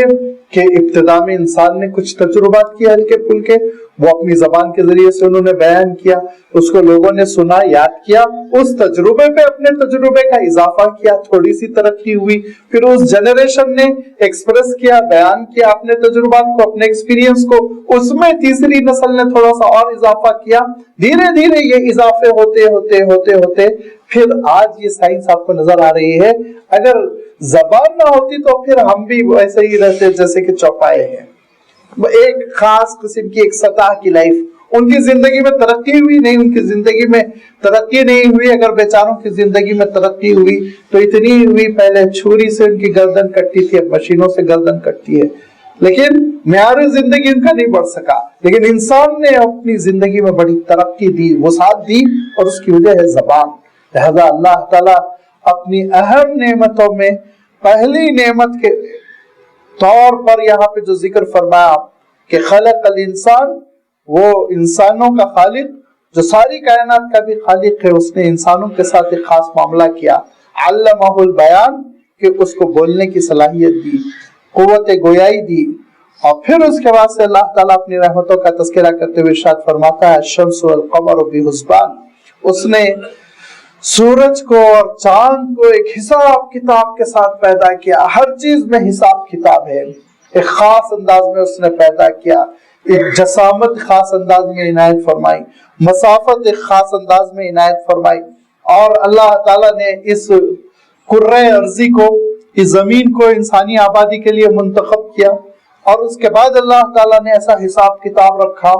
کہ ابتدا میں انسان نے کچھ تجربات کیے ہلکے پھلکے، وہ اپنی زبان کے ذریعے سے انہوں نے بیان کیا، اس کو لوگوں نے سنا، یاد کیا، اس تجربے پہ اپنے تجربے کا اضافہ کیا، تھوڑی سی ترقی ہوئی، پھر اس جنریشن نے ایکسپریس کیا، بیان کیا اپنے تجربات کو، اپنے ایکسپیرینس کو، اس میں تیسری نسل نے تھوڑا سا اور اضافہ کیا، دھیرے دھیرے یہ اضافے ہوتے ہوتے ہوتے ہوتے پھر آج یہ سائنس آپ کو نظر آ رہی ہے۔ اگر زبان نہ ہوتی تو پھر ہم بھی ویسے ہی رہتے جیسے کہ چوپائے ہیں، ایک خاص قسم کی ایک سطح کی لائف۔ ان کی زندگی میں ترقی ہوئی نہیں، ان کی زندگی میں ترقی نہیں ہوئی۔ اگر بیچاروں کی زندگی میں ترقی ہوئی تو اتنی ہوئی، پہلے چھری سے ان کی گردن کٹتی تھی، اب مشینوں سے گردن کٹتی ہے، لیکن معیار زندگی ان کا نہیں بڑھ سکا۔ لیکن انسان نے اپنی زندگی میں بڑی ترقی دی، وسعت دی، اور اس کی وجہ ہے زبان۔ لہذا اللہ تعالیٰ اپنی اہم نعمتوں میں پہلی نعمت کے طور پر یہاں پہ جو ذکر فرمایا کہ خلق الانسان، وہ انسانوں کا خالق، جو ساری کائنات کا بھی خالق ہے، اس نے انسانوں کے ساتھ ایک خاص معاملہ کیا، علمہ البیان، کہ اس کو بولنے کی صلاحیت دی، قوت گویائی دی۔ اور پھر اس کے بعد سے اللہ تعالیٰ اپنی رحمتوں کا تذکرہ کرتے ہوئے ارشاد فرماتا ہے الشمس والقمر بحسبان، اس نے سورج کو اور چاند کو ایک حساب کتاب کے ساتھ پیدا کیا، ہر چیز میں حساب کتاب ہے، ایک خاص انداز میں اس نے پیدا کیا، ایک جسامت خاص انداز میں عنایت فرمائی، مسافت ایک خاص انداز میں عنایت فرمائی، اور اللہ تعالیٰ نے اس کرۂ ارضی کو، اس زمین کو انسانی آبادی کے لیے منتخب کیا، اور اس کے بعد اللہ تعالیٰ نے ایسا حساب کتاب رکھا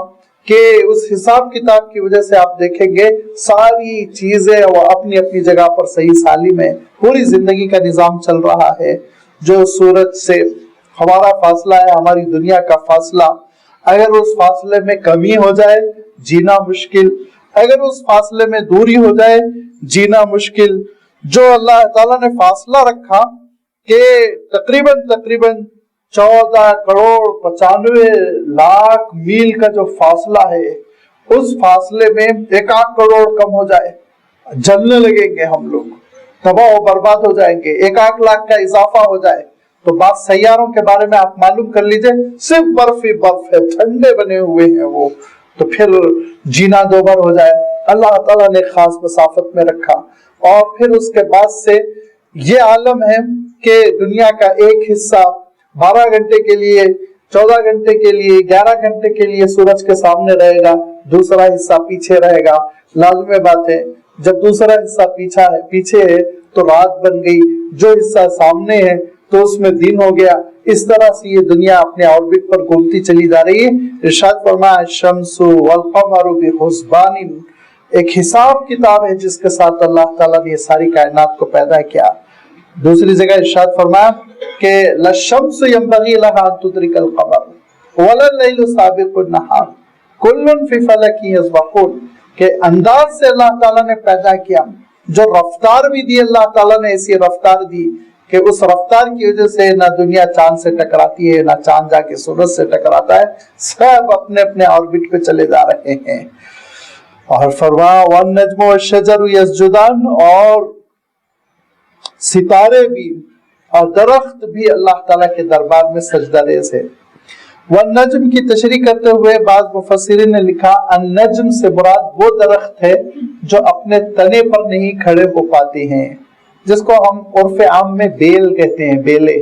کہ اس حساب کتاب کی وجہ سے آپ دیکھیں گے ساری چیزیں وہ اپنی اپنی جگہ پر صحیح سالم ہے، پوری زندگی کا نظام چل رہا ہے۔ جو سورج سے ہمارا فاصلہ ہے، ہماری دنیا کا فاصلہ، اگر اس فاصلے میں کمی ہو جائے جینا مشکل، اگر اس فاصلے میں دوری ہو جائے جینا مشکل۔ جو اللہ تعالیٰ نے فاصلہ رکھا کہ تقریباً 14,95,00,000 میل کا جو فاصلہ ہے، اس فاصلے میں 1 کروڑ کم ہو جائے، جلنے لگیں گے ہم لوگ، تباہ و برباد ہو جائیں گے۔ 1,00,000 کا اضافہ ہو جائے تو بعض سیاروں کے بارے میں آپ معلوم کر لیجئے، صرف برف ہی برف ہے، ٹھنڈے بنے ہوئے ہیں وہ، تو پھر جینا دوبر ہو جائے۔ اللہ تعالیٰ نے خاص مسافت میں رکھا، اور پھر اس کے بعد سے یہ عالم ہے کہ دنیا کا ایک حصہ 12 گھنٹے کے لیے، 14 گھنٹے کے لیے، 11 گھنٹے کے لیے سورج کے سامنے رہے گا، دوسرا حصہ پیچھے رہے گا۔ لازمی بات ہے جب دوسرا حصہ پیچھے ہے تو رات بن گئی، جو حصہ سامنے ہے تو اس میں دن ہو گیا۔ اس طرح سے یہ دنیا اپنے آربٹ پر گھومتی چلی جا رہی ہے۔ ارشاد فرمایا الشمس والقمر بحسبان، ایک حساب کتاب ہے جس کے ساتھ اللہ تعالیٰ نے یہ ساری کائنات کو پیدا کیا۔ دوسری جگہ ارشاد فرمایا کہ للشمس ينبغي لها ان تدرك القمر ولا الليل سابق النهار كل في فلك يسبحون، کہ انداز سے اللہ تعالیٰ نے پیدا کیا، جو رفتار بھی دی اللہ تعالیٰ نے ایسی رفتار دی کہ اس رفتار کی وجہ سے نہ دنیا چاند سے ٹکراتی ہے، نہ چاند جا کے سورج سے ٹکراتا ہے، سب اپنے اپنے آربٹ پہ چلے جا رہے ہیں۔ اور فرمایا والنجم والشجر يسجدان، اور ستارے بھی اور درخت بھی اللہ تعالیٰ کے دربار میں سجدہ ریز ہے۔ والنجم کی تشریح کرتے ہوئے بعض مفسرین نے لکھا النجم سے مراد وہ درخت ہے جو اپنے تنے پر نہیں کھڑے ہو پاتے ہیں، جس کو ہم عرف عام میں بیل کہتے ہیں، بیلے،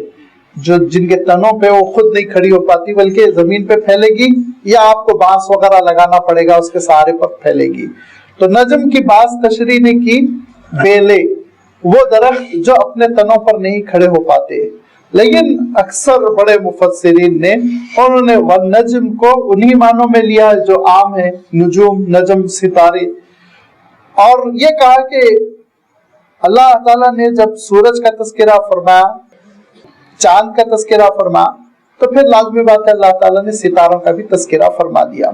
جو جن کے تنوں پہ وہ خود نہیں کھڑی ہو پاتی بلکہ زمین پہ پھیلے گی یا آپ کو بانس وغیرہ لگانا پڑے گا اس کے سہارے پر پھیلے گی۔ تو نجم کی بعض تشریح نے کی بیلے، وہ درخت جو اپنے تنوں پر نہیں کھڑے ہو پاتے، لیکن اکثر بڑے مفسرین نے انہوں نے والنجم کو انہی معنوں میں لیا جو عام ہے، نجوم، نجم، ستارے، اور یہ کہا کہ اللہ تعالیٰ نے جب سورج کا تذکرہ فرمایا، چاند کا تذکرہ فرمایا، تو پھر لازمی بات ہے اللہ تعالیٰ نے ستاروں کا بھی تذکرہ فرما دیا.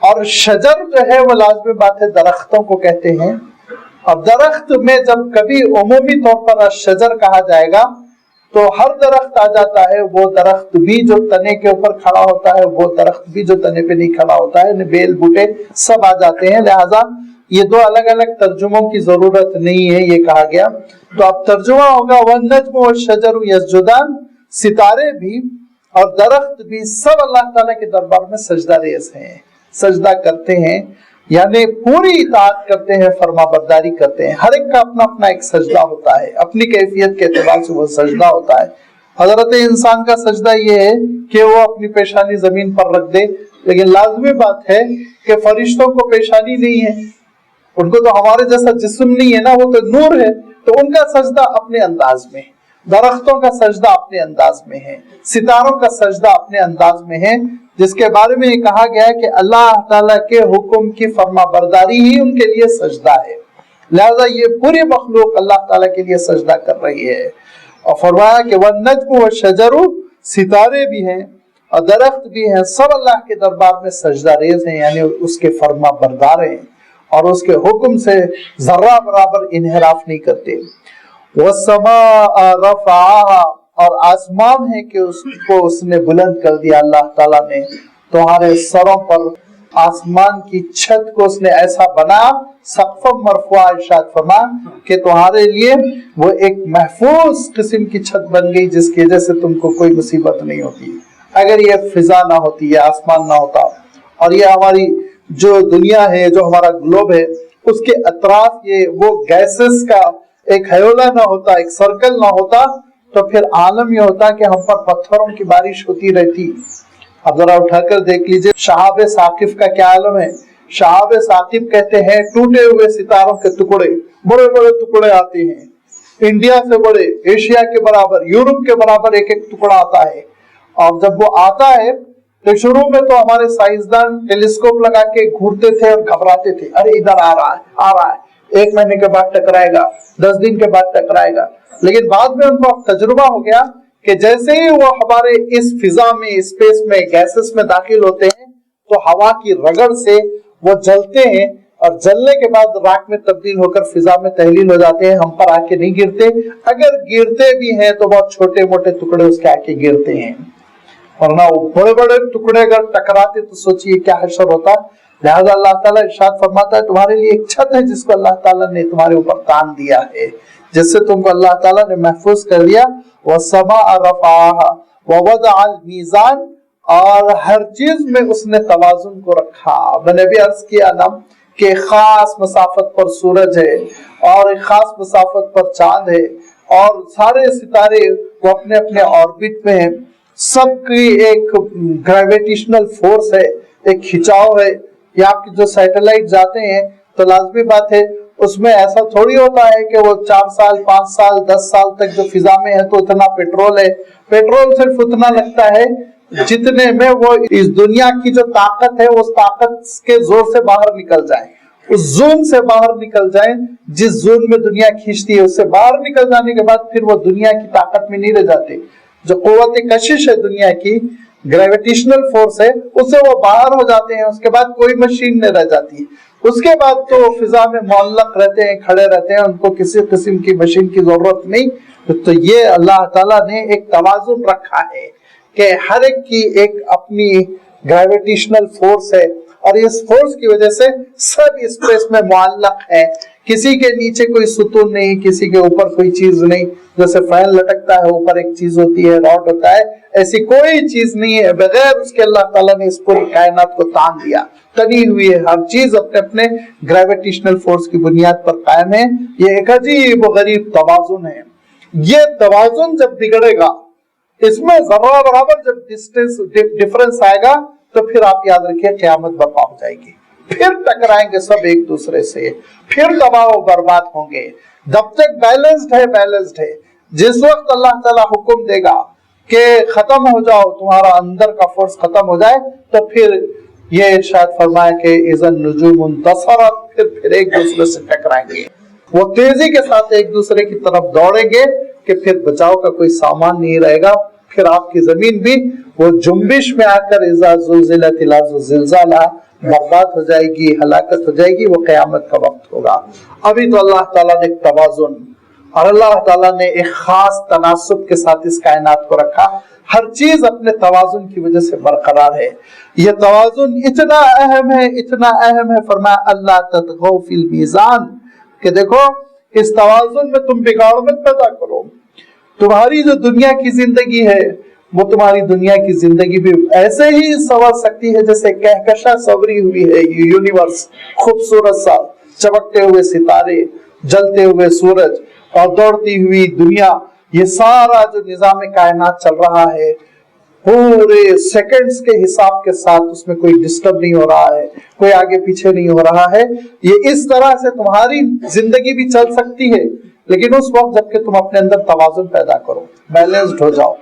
اور شجر جو ہے وہ لازمی بات ہے درختوں کو کہتے ہیں. اب درخت میں جب کبھی عمومی طور پر شجر کہا جائے گا تو ہر درخت آ جاتا ہے. وہ درخت بھی جو تنے کے اوپر کھڑا ہوتا ہے, وہ درخت بھی جو تنے پہ نہیں کھڑا ہوتا ہے, بیل بوٹے سب آ جاتے ہیں. لہٰذا یہ دو الگ الگ ترجموں کی ضرورت نہیں ہے, یہ کہا گیا. تو اب ترجمہ ہوگا وَالنَّجْمُ وَالشَّجَرُ يَسْجُدَانِ, ستارے بھی اور درخت بھی سب اللہ تعالیٰ کے دربار میں سجدہ ریز ہیں, سجدہ کرتے ہیں, یعنی پوری اطاعت کرتے ہیں, فرما برداری کرتے ہیں. ہر ایک کا اپنا اپنا ایک سجدہ ہوتا ہے, اپنی کیفیت کے اعتبار سے وہ سجدہ ہوتا ہے. حضرت انسان کا سجدہ یہ ہے کہ وہ اپنی پیشانی زمین پر رکھ دے, لیکن لازمی بات ہے کہ فرشتوں کو پیشانی نہیں ہے, ان کو تو ہمارے جیسا جسم نہیں ہے نا, وہ تو نور ہے, تو ان کا سجدہ اپنے انداز میں ہے. درختوں کا سجدہ اپنے انداز میں ہے, ستاروں کا سجدہ اپنے انداز میں ہے, جس کے بارے میں یہ کہا گیا ہے کہ اللہ تعالیٰ کے حکم کی فرما برداری ہی ان کے لیے سجدہ ہے. لہذا یہ پوری مخلوق اللہ تعالیٰ کے لیے سجدہ کر رہی ہے. اور فرمایا کہ وَالنَّجْمُ وَالشَّجَرُ, ستارے بھی ہیں اور درخت بھی ہیں, سب اللہ کے دربار میں سجدہ ریز ہیں, یعنی اس کے فرما بردار ہیں اور اس کے حکم سے ذرہ برابر انحراف نہیں کرتے. وَالسَّمَاءَ رَفَعَهَا, اور آسمان ہے کہ اس کو اس نے بلند کر دیا اللہ تعالیٰ نے تمہارے سروں پر. آسمان کی چھت کو اس نے ایسا بنا, سقف مرفوع, ارشاد فرما کہ تمہارے لیے وہ ایک محفوظ قسم کی چھت بن گئی, جس کی وجہ سے تم کو کوئی مصیبت نہیں ہوتی. اگر یہ فضا نہ ہوتی, یہ آسمان نہ ہوتا, اور یہ ہماری جو دنیا ہے, جو ہمارا گلوب ہے, اس کے اطراف یہ وہ گیسز کا ایک ہیولہ نہ ہوتا, ایک سرکل نہ ہوتا, تو پھر عالم یہ ہوتا کہ ہم پر پتھروں کی بارش ہوتی رہتی. اب ذرا اٹھا کر دیکھ لیجئے شہاب ثاقب کا کیا عالم ہے. شہاب ثاقب کہتے ہیں ٹوٹے ہوئے ستاروں کے ٹکڑے, بڑے بڑے ٹکڑے آتے ہیں, انڈیا سے بڑے, ایشیا کے برابر, یورپ کے برابر ایک ایک ٹکڑا آتا ہے. اور جب وہ آتا ہے تو شروع میں تو ہمارے سائنسدان ٹیلیسکوپ لگا کے گھورتے تھے اور گھبراتے تھے, ارے ادھر آ رہا ہے, 1 مہینے کے بعد ٹکرائے گا, 10 دن کے بعد ٹکرائے گا. لیکن بعد میں ان کو اب تجربہ ہو گیا کہ جیسے ہی وہ ہمارے اس فضا میں, اسپیس میں, گیسز میں داخل ہوتے ہیں تو ہوا کی رگڑ سے وہ جلتے ہیں, اور جلنے کے بعد راک میں تبدیل ہو کر فضا میں تحلیل ہو جاتے ہیں. ہم پر آ کے نہیں گرتے, اگر گرتے بھی ہیں تو بہت چھوٹے موٹے ٹکڑے اس کے آ کے گرتے ہیں, ورنہ وہ بڑے بڑے ٹکڑے اگر ٹکراتے تو سوچئے کیا حشر ہوتا. لہذا اللہ تعالیٰ ارشاد فرماتا ہے تمہارے لیے ایک چھت ہے جس کو اللہ تعالیٰ نے تمہارے اوپر تان دیا ہے, جس سے تم کو اللہ تعالیٰ نے محفوظ کر دیا. وَالسَّمَاءَ رَفَعَهَا وَوَضَعَ الْمِيزَانَ, اور ہر چیز میں اس نے توازن کو رکھا. میں نے بھی عرض کیا نا کہ خاص مسافت پر سورج ہے اور ایک خاص مسافت پر چاند ہے, اور سارے ستارے وہ اپنے اپنے آربٹ میں ہیں. سب کی ایک گریویٹیشنل فورس ہے, ایک کھچاؤ ہے. یہ آپ کی جو سیٹلائٹ جاتے ہیں تو لازمی بات ہے اس میں ایسا تھوڑی ہوتا ہے کہ وہ 4 سال 5 سال 10 سال تک جو فضا میں ہے تو اتنا پیٹرول ہے. پیٹرول صرف اتنا لگتا ہے جتنے میں وہ اس دنیا کی جو طاقت ہے اس طاقت کے زور سے باہر نکل جائیں, اس زون سے باہر نکل جائیں جس زون میں دنیا کھینچتی ہے. اس سے باہر نکل جانے کے بعد پھر وہ دنیا کی طاقت میں نہیں رہ جاتے. جو قوت کشش ہے دنیا کی, گریویٹیشنل فورس ہے, اس سے وہ باہر ہو جاتے ہیں. اس کے بعد کوئی مشین نہیں رہ جاتی. اس کے بعد تو فضا میں معلق رہتے ہیں, کھڑے رہتے ہیں, ان کو کسی قسم کی مشین کی ضرورت نہیں. تو یہ اللہ تعالیٰ نے ایک توازن رکھا ہے کہ ہر ایک کی ایک اپنی گریویٹیشنل فورس ہے, اور اس فورس کی وجہ سے سب اسپیس میں معلق ہے. کسی کے نیچے کوئی ستون نہیں, کسی کے اوپر کوئی چیز نہیں. جیسے فین لٹکتا ہے اوپر ایک چیز ہوتی ہے, راڈ ہوتا ہے, ایسی کوئی چیز نہیں ہے. بغیر اس کے اللہ تعالیٰ نے اس پوری کائنات کو تان دیا, تنی ہوئی ہے. ہر چیز اپنے اپنے گریویٹیشنل فورس کی بنیاد پر قائم ہے. یہ ایک عجیب و غریب توازن ہے. یہ توازن جب بگڑے گا, اس میں ذرہ برابر جب ڈفرنس آئے گا تو پھر آپ یاد رکھیے قیامت برپا ہو جائے گی. پھر ٹکرائیں گے سب ایک دوسرے سے, پھر تباہ و برباد ہوں گے. جب تک بیلنسڈ ہے, جس وقت اللہ تعالیٰ حکم دے گا کہ ختم ہو جاؤ, تمہارا اندر کا فورس ختم ہو جائے, تو پھر یہ ارشاد فرمایا کہ اذا النجوم انتصرت, پھر ایک دوسرے سے ٹکرائیں گے. وہ تیزی کے ساتھ ایک دوسرے کی طرف دوڑیں گے کہ پھر بچاؤ کا کوئی سامان نہیں رہے گا. پھر آپ کی زمین بھی وہ جنبش میں آ کر اذا زلزلت الارض زلزالہا برباد ہو جائے گی، ہلاکت ہو جائے گی، وہ قیامت کا وقت ہوگا۔ ابھی تو اللہ تعالیٰ نے ایک توازن اور اللہ تعالیٰ نے ایک خاص تناسب کے ساتھ اس کائنات کو رکھا، ہر چیز اپنے توازن کی وجہ سے برقرار ہے۔ یہ توازن اتنا اہم ہے، اتنا اہم ہے، فرمایا اللہ تطغوا فی المیزان، کہ دیکھو اس توازن میں تم بگاڑ مت پیدا کرو۔ تمہاری جو دنیا کی زندگی ہے وہ تمہاری دنیا کی زندگی بھی ایسے ہی سنور سکتی ہے جیسے کہکشاں سوری ہوئی ہے یہ یونیورس، خوبصورت سا چمکتے ہوئے ستارے، جلتے ہوئے سورج اور دوڑتی ہوئی دنیا، یہ سارا جو نظام کائنات چل رہا ہے پورے سیکنڈز کے حساب کے ساتھ، اس میں کوئی ڈسٹرب نہیں ہو رہا ہے، کوئی آگے پیچھے نہیں ہو رہا ہے۔ یہ اس طرح سے تمہاری زندگی بھی چل سکتی ہے، لیکن اس وقت جب کہ تم اپنے اندر توازن پیدا کرو، بیلنسڈ ہو جاؤ۔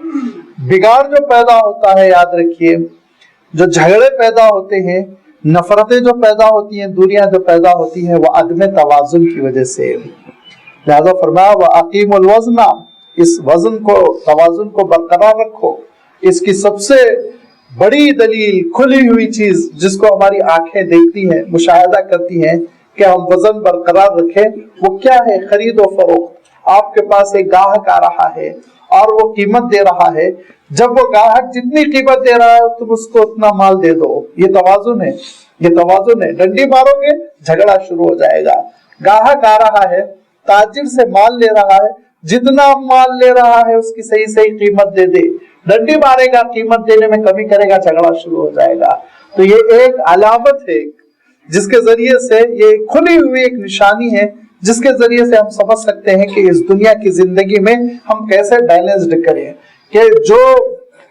بگاڑ جو پیدا ہوتا ہے، یاد رکھیے، جو جھگڑے پیدا ہوتے ہیں، نفرتیں جو پیدا ہوتی ہیں، دوریاں جو پیدا ہوتی ہیں، وہ عدم توازن کی وجہ سے۔ لہذا فرمایا وَأَقِيمُوا الْوَزْنَ، اس وزن کو، توازن کو برقرار رکھو۔ اس کی سب سے بڑی دلیل، کھلی ہوئی چیز جس کو ہماری آنکھیں دیکھتی ہیں، مشاہدہ کرتی ہیں کہ ہم وزن برقرار رکھیں، وہ کیا ہے؟ خرید و فروخت۔ آپ کے پاس ایک گاہک آ رہا ہے اور وہ قیمت دے رہا ہے، جب وہ گاہک جتنی قیمت دے رہا ہے تم اس کو اتنا مال دے دو، یہ توازن ہے، یہ توازن ہے۔ ڈنڈی مارو گے جھگڑا شروع ہو جائے گا۔ گاہک آ رہا ہے، تاجر سے مال لے رہا ہے، جتنا مال لے رہا ہے اس کی صحیح صحیح قیمت دے دے، ڈنڈی مارے گا، قیمت دینے میں کمی کرے گا، جھگڑا شروع ہو جائے گا۔ تو یہ ایک علامت ہے جس کے ذریعے سے، یہ کھلی ہوئی ایک نشانی ہے جس کے ذریعے سے ہم سمجھ سکتے ہیں کہ اس دنیا کی زندگی میں ہم کیسے بیلنسڈ کریں، کہ جو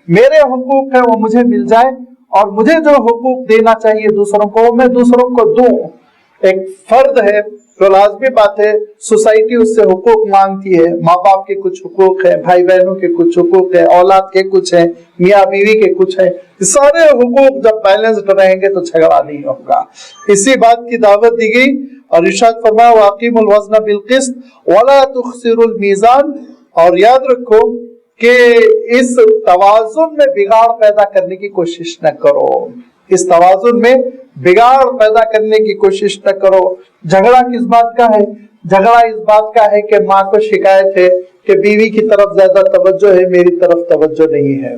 میرے حقوق ہیں وہ مجھے مل جائے اور مجھے جو حقوق دینا چاہیے دوسروں کو وہ میں دوسروں کو دوں۔ ایک فرد ہے تو لازمی بات ہے سوسائٹی اس سے حقوق مانگتی ہے، ماں باپ کے کچھ حقوق ہیں، بھائی بہنوں کے کچھ حقوق ہیں، اولاد کے کچھ ہیں، میاں بیوی کے کچھ ہیں۔ سارے حقوق جب بیلنسڈ رہیں گے تو جھگڑا نہیں ہوگا۔ اسی بات کی دعوت دی گئی اور ارشاد فرمایا وَأَقِيمُوا الْوَزْنَ بِالْقِسْطِ وَلَا تُخْسِرُوا الْمِيزَانَ، اور یاد رکھو کہ اس توازن میں بگاڑ پیدا کرنے کی کوشش نہ کرو، اس توازن میں بگاڑ پیدا کرنے کی کوشش نہ کرو۔ جھگڑا کس بات کا ہے؟ جھگڑا اس بات کا ہے کہ ماں کو شکایت ہے کہ بیوی کی طرف زیادہ توجہ ہے، میری طرف توجہ نہیں ہے،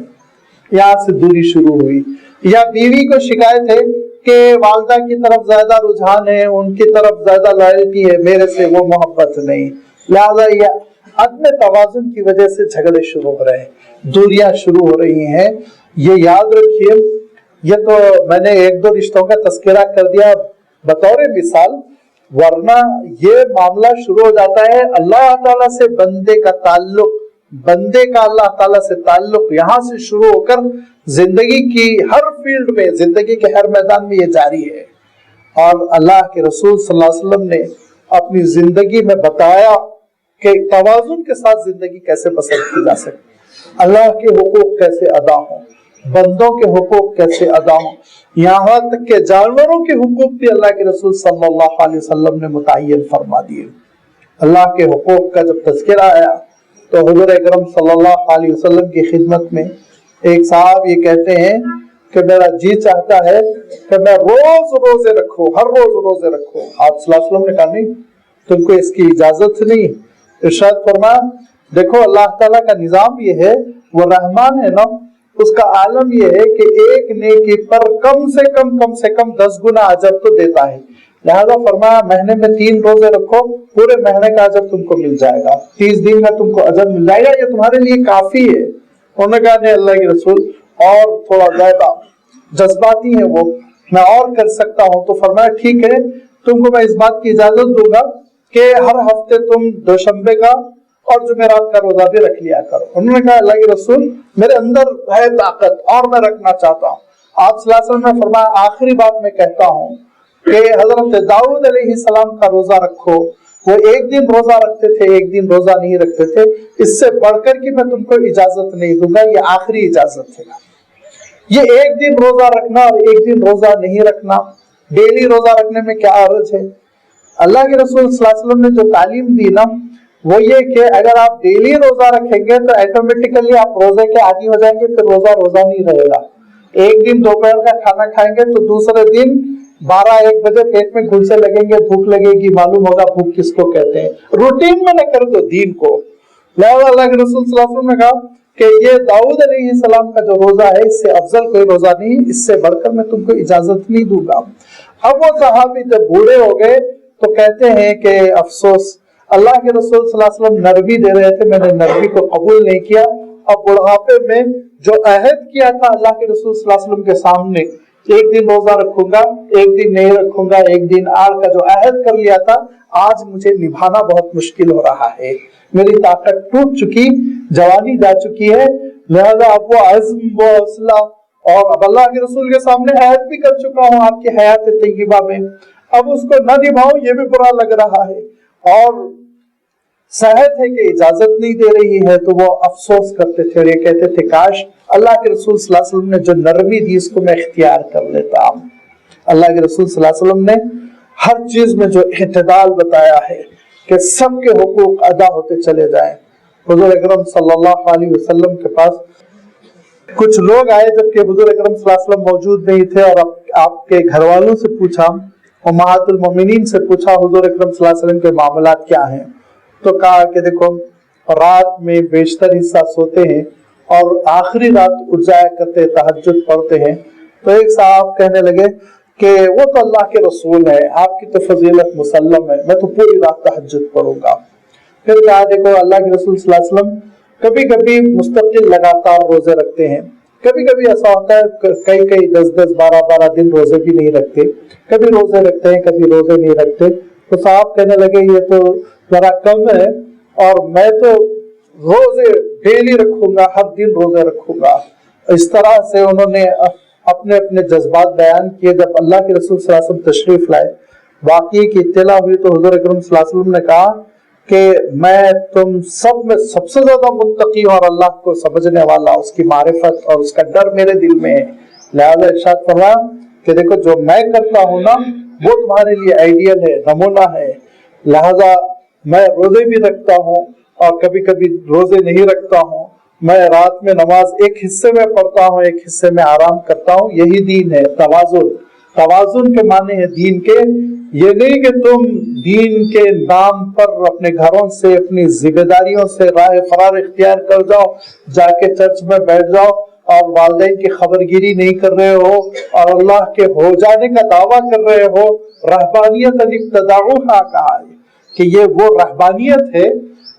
یہاں سے دوری شروع ہوئی۔ یا بیوی کو شکایت ہے کہ والدہ کی طرف زیادہ رجحان ہے، ان کی طرف زیادہ لائلٹی ہے، میرے سے وہ محبت نہیں، لہذا یہ عدم توازن کی وجہ سے جھگڑے شروع ہو رہے ہیں، دوریاں شروع ہو رہی ہیں۔ یہ یاد رکھیے، یہ تو میں نے ایک دو رشتوں کا تذکرہ کر دیا بطور مثال، ورنہ یہ معاملہ شروع ہو جاتا ہے اللہ تعالیٰ سے بندے کا تعلق، بندے کا اللہ تعالیٰ سے تعلق یہاں سے شروع ہو کر زندگی کی ہر فیلڈ میں، زندگی کے ہر میدان میں یہ جاری ہے۔ اور اللہ کے رسول صلی اللہ علیہ وسلم نے اپنی زندگی میں بتایا کہ توازن کے ساتھ زندگی کیسے بسر کی جا سکتی، اللہ کے حقوق کیسے ادا ہوں، بندوں کے حقوق کیسے ادا ہوں، یہاں تک کہ جانوروں کے حقوق بھی اللہ کے رسول صلی اللہ علیہ وسلم نے متعین فرما دیے۔ اللہ کے حقوق کا جب تذکرہ آیا تو حضور اکرم صلی اللہ علیہ وسلم کی خدمت میں ایک صاحب یہ کہتے ہیں کہ میرا جی چاہتا ہے کہ میں روز روزے رکھوں، ہر روز روزے رکھوں۔ آپ صلی اللہ علیہ وسلم نے کہا نہیں، تم کو اس کی اجازت نہیں۔ ارشاد فرمایا دیکھو اللہ تعالیٰ کا نظام یہ ہے، وہ رحمان ہے نا، اس کا عالم یہ ہے کہ ایک نیکی پر کم سے کم 10 گنا اجر تو دیتا ہے۔ لہذا فرمایا مہینے میں 3 روزے رکھو، پورے مہینے کا اجر تم کو مل جائے گا، 30 دن کا تم کو اجر مل جائے گا، یہ تمہارے لیے کافی ہے۔ انہوں نے کہا نہیں اللہ کے رسول اور تھوڑا زیادہ جذباتی ہیں وہ، میں اور کر سکتا ہوں۔ تو فرمایا ٹھیک ہے، تم کو میں اس بات کی اجازت دوں گا کہ ہر ہفتے تم دوشنبے کا اور جمعرات کا روزہ بھی رکھ لیا کرو۔ انہوں نے کہا اللہ کے رسول میرے اندر ہے طاقت اور میں رکھنا چاہتا ہوں۔ آپ صلی اللہ علیہ وسلم نے فرمایا آخری بات میں کہتا ہوں کہ حضرت داؤد علیہ السلام کا روزہ رکھو، وہ 1 دن روزہ رکھتے تھے، 1 دن روزہ نہیں رکھتے تھے، اس سے بڑھ کر کی میں تم کو اجازت نہیں دوں گا، یہ آخری اجازت ہے۔ یہ 1 دن روزہ رکھنا اور 1 دن روزہ نہیں رکھنا، ڈیلی روزہ رکھنے میں کیا عرض ہے؟ اللہ کے رسول صلی اللہ علیہ وسلم نے جو تعلیم دی نا، وہ یہ کہ اگر آپ ڈیلی روزہ رکھیں گے تو ایٹومیٹیکلی آپ روزے کے عادی ہو جائیں گے، پھر روزہ روزہ نہیں رہے گا. ایک دن دوپہر کا کھانا کھائیں گے تو دوسرے دن 12-1 بجے پیٹ میں گھلسے لگیں گے، بھوک لگے گی، معلوم ہوگا بھوک کس کو کہتے ہیں. روٹین میں نہ کر دو دین کو. لہذا اللہ کے رسول صلی اللہ علیہ وسلم نے کہا کہ یہ داؤد علیہ السلام کا جو روزہ ہے اس سے افضل کوئی روزہ نہیں، اس سے بڑھ کر میں تم کو اجازت نہیں دوں گا. اب وہ صحابی جب بوڑھے ہو گئے تو کہتے ہیں کہ افسوس، اللہ کے رسول صلی اللہ علیہ وسلم نرمی دے رہے تھے، میں نے نرمی کو قبول نہیں کیا. اب بڑھاپے میں جو عہد کیا تھا اللہ کے رسول صلی اللہ علیہ وسلم کے سامنے، ایک دن روزہ رکھوں گا، ایک دن نہیں رکھوں گا، ایک دن آڑ کا جو عہد کر لیا تھا، آج مجھے نبھانا بہت مشکل ہو رہا ہے. میری طاقت ٹوٹ چکی، جوانی جا چکی ہے. لہذا اب وہ عزم، وہ حوصلہ، اور اب اللہ کے رسول کے سامنے عہد بھی کر چکا ہوں آپ کی حیات طیبہ میں، اب اس کو نہ نبھاؤں یہ بھی برا لگ رہا ہے. اور صحت ہے کہ اجازت نہیں دے رہی ہے، تو وہ افسوس کرتے تھے اور یہ کہتے تھے کاش اللہ کے رسول صلی اللہ علیہ وسلم نے جو نرمی دی اس کو میں اختیار کر لیتا. اللہ کے رسول صلی اللہ علیہ وسلم نے ہر چیز میں جو اعتدال بتایا ہے کہ سب کے حقوق ادا ہوتے چلے جائیں. حضور اکرم صلی اللہ علیہ وسلم کے پاس کچھ لوگ آئے جبکہ حضور اکرم صلی اللہ علیہ وسلم موجود نہیں تھے، اور آپ کے گھر والوں سے پوچھا، امہات المومنین سے پوچھا حضور اکرم صلی اللہ علیہ وسلم کے معاملات کیا ہیں. تو کہا کہ دیکھو رات میں بیشتر حصہ سوتے ہیں اور آخری رات اٹھ جایا کرتے، تہجد پڑھتے ہیں. تو ایک صاحب کہنے لگے کہ وہ تو اللہ کے رسول ہے، آپ کی تو فضیلت مسلم ہے، میں تو پوری رات تہجد پڑھوں گا. پھر کہا دیکھو اللہ کے رسول صلی اللہ علیہ وسلم کبھی کبھی مستقل لگاتار روزے رکھتے ہیں، کبھی کبھی ایسا ہوتا ہے کئی 10 12 دن روزے بھی نہیں رکھتے، کبھی روزے رکھتے ہیں کبھی روزے نہیں رکھتے. تو صاحب کہنے لگے یہ تو ذرا کم ہے، اور میں تو روزے ڈیلی رکھوں گا، ہر دن روزے رکھوں گا. اس طرح سے انہوں نے اپنے اپنے جذبات بیان کیے. جب اللہ کے رسول صلی اللہ علیہ وسلم تشریف لائے، واقعے کی اطلاع ہوئی، تو حضور اکرم صلی اللہ علیہ وسلم نے کہا کہ میں تم سب میں سب سے زیادہ متقی ہوں اور اللہ کو سمجھنے والا، اس کی معرفت اور اس کا ڈر میرے دل میں ہے. لہذا ارشاد فرمایا کہ دیکھو جو میں کرتا ہوں نا وہ تمہارے لیے آئیڈیل ہے، نمونہ ہے. لہذا میں روزے بھی رکھتا ہوں اور کبھی کبھی روزے نہیں رکھتا ہوں. میں رات میں نماز ایک حصے میں پڑھتا ہوں، ایک حصے میں آرام کرتا ہوں. یہی دین ہے، توازن. توازن کے معنی ہے دین کے، یہ نہیں کہ تم دین کے نام پر اپنے گھروں سے، اپنی ذمہ داریوں سے راہ فرار اختیار کر جاؤ، جا کے چرچ میں بیٹھ جاؤ اور والدین کی خبرگیری نہیں کر رہے ہو اور اللہ کے ہو جانے کا دعویٰ کر رہے ہو. رہبانیت ابتدعوها کہا ہے کہ یہ وہ رہبانیت ہے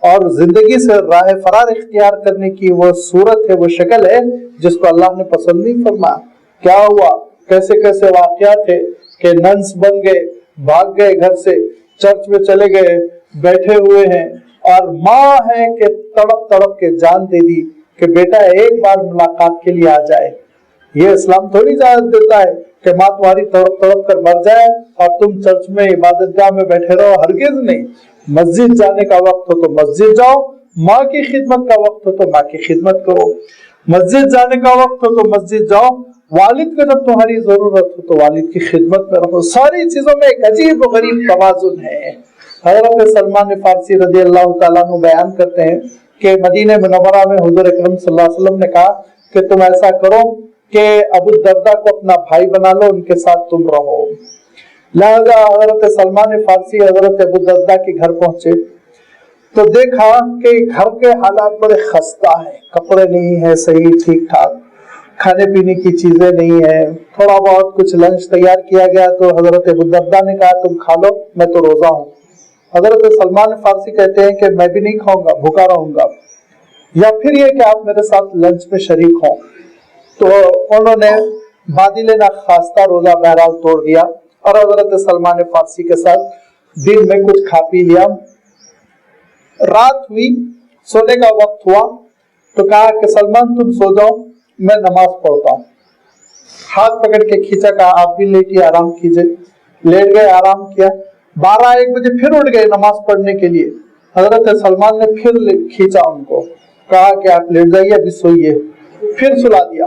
اور زندگی سے راہ فرار اختیار کرنے کی وہ صورت ہے، وہ شکل ہے جس کو اللہ نے پسند نہیں فرمایا. کیا ہوا، کیسے کیسے واقعات ہے کہ ننس بن گئے، بھاگ گئے گھر سے، چرچ میں چلے گئے، بیٹھے ہوئے ہیں، اور ماں ہے کہ تڑپ تڑپ کے جان دے دی کہ بیٹا ایک بار ملاقات کے لیے آ جائے. یہ اسلام تھوڑی اجازت دیتا ہے کہ ماں تمہاری تڑپ تڑپ کر مر جائے اور تم چرچ میں عبادت گاہ میں بیٹھے رہو. ہرگز نہیں. مسجد جانے کا وقت ہو تو مسجد جاؤ، ماں کی خدمت کا وقت ہو تو ماں کی خدمت کرو. مسجد جانے کا وقت ہو تو مسجد جاؤ، والد کو جب تمہاری ضرورت ہو تو والد کی خدمت میں رہو. ساری چیزوں میں ایک عجیب و غریب توازن ہے. حضرت سلمان فارسی رضی اللہ تعالیٰ عنہ بیان کرتے ہیں کہ مدینہ منورہ میں حضور اکرم صلی اللہ علیہ وسلم نے کہا کہ تم ایسا کرو کہ ابو الدرداء کو اپنا بھائی بنا لو، ان کے ساتھ تم رہو. لہذا حضرت سلمان فارسی حضرت ابو الدرداء کے گھر پہنچے تو دیکھا کہ گھر کے حالات بڑے خستہ ہیں، کپڑے نہیں ہیں صحیح ٹھیک ٹھاک، کھانے پینے کی چیزیں نہیں ہیں. تھوڑا بہت کچھ لنچ تیار کیا گیا تو حضرت ابو الدرداء نے کہا تم کھا لو، میں تو روزہ ہوں. حضرت سلمان فارسی کہتے ہیں کہ میں بھی نہیں کھاؤں گا، بھوکا رہوں گا، یا پھر یہ کہ آپ میرے ساتھ لنچ میں شریک ہوں. تو انہوں نے بادل ناخواستہ روزہ بہرحال توڑ دیا اور حضرت سلمان فارسی کے ساتھ دن میں کچھ کھا پی لیا. رات ہوئی، سونے کا وقت ہوا تو کہا کہ سلمان تم سو جاؤ، میں نماز پڑھتا ہوں. ہاتھ پکڑ کے کھینچا، کہا آپ بھی لیٹیے، آرام کیجئے. لیٹ گئے، آرام کیا. 12-1 بجے پھر اٹھ گئے نماز پڑھنے کے لیے. حضرت سلمان نے پھر کھینچا ان کو، کہا کہ آپ لیٹ جائیے، ابھی سوئیے. پھر سلا دیا.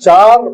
4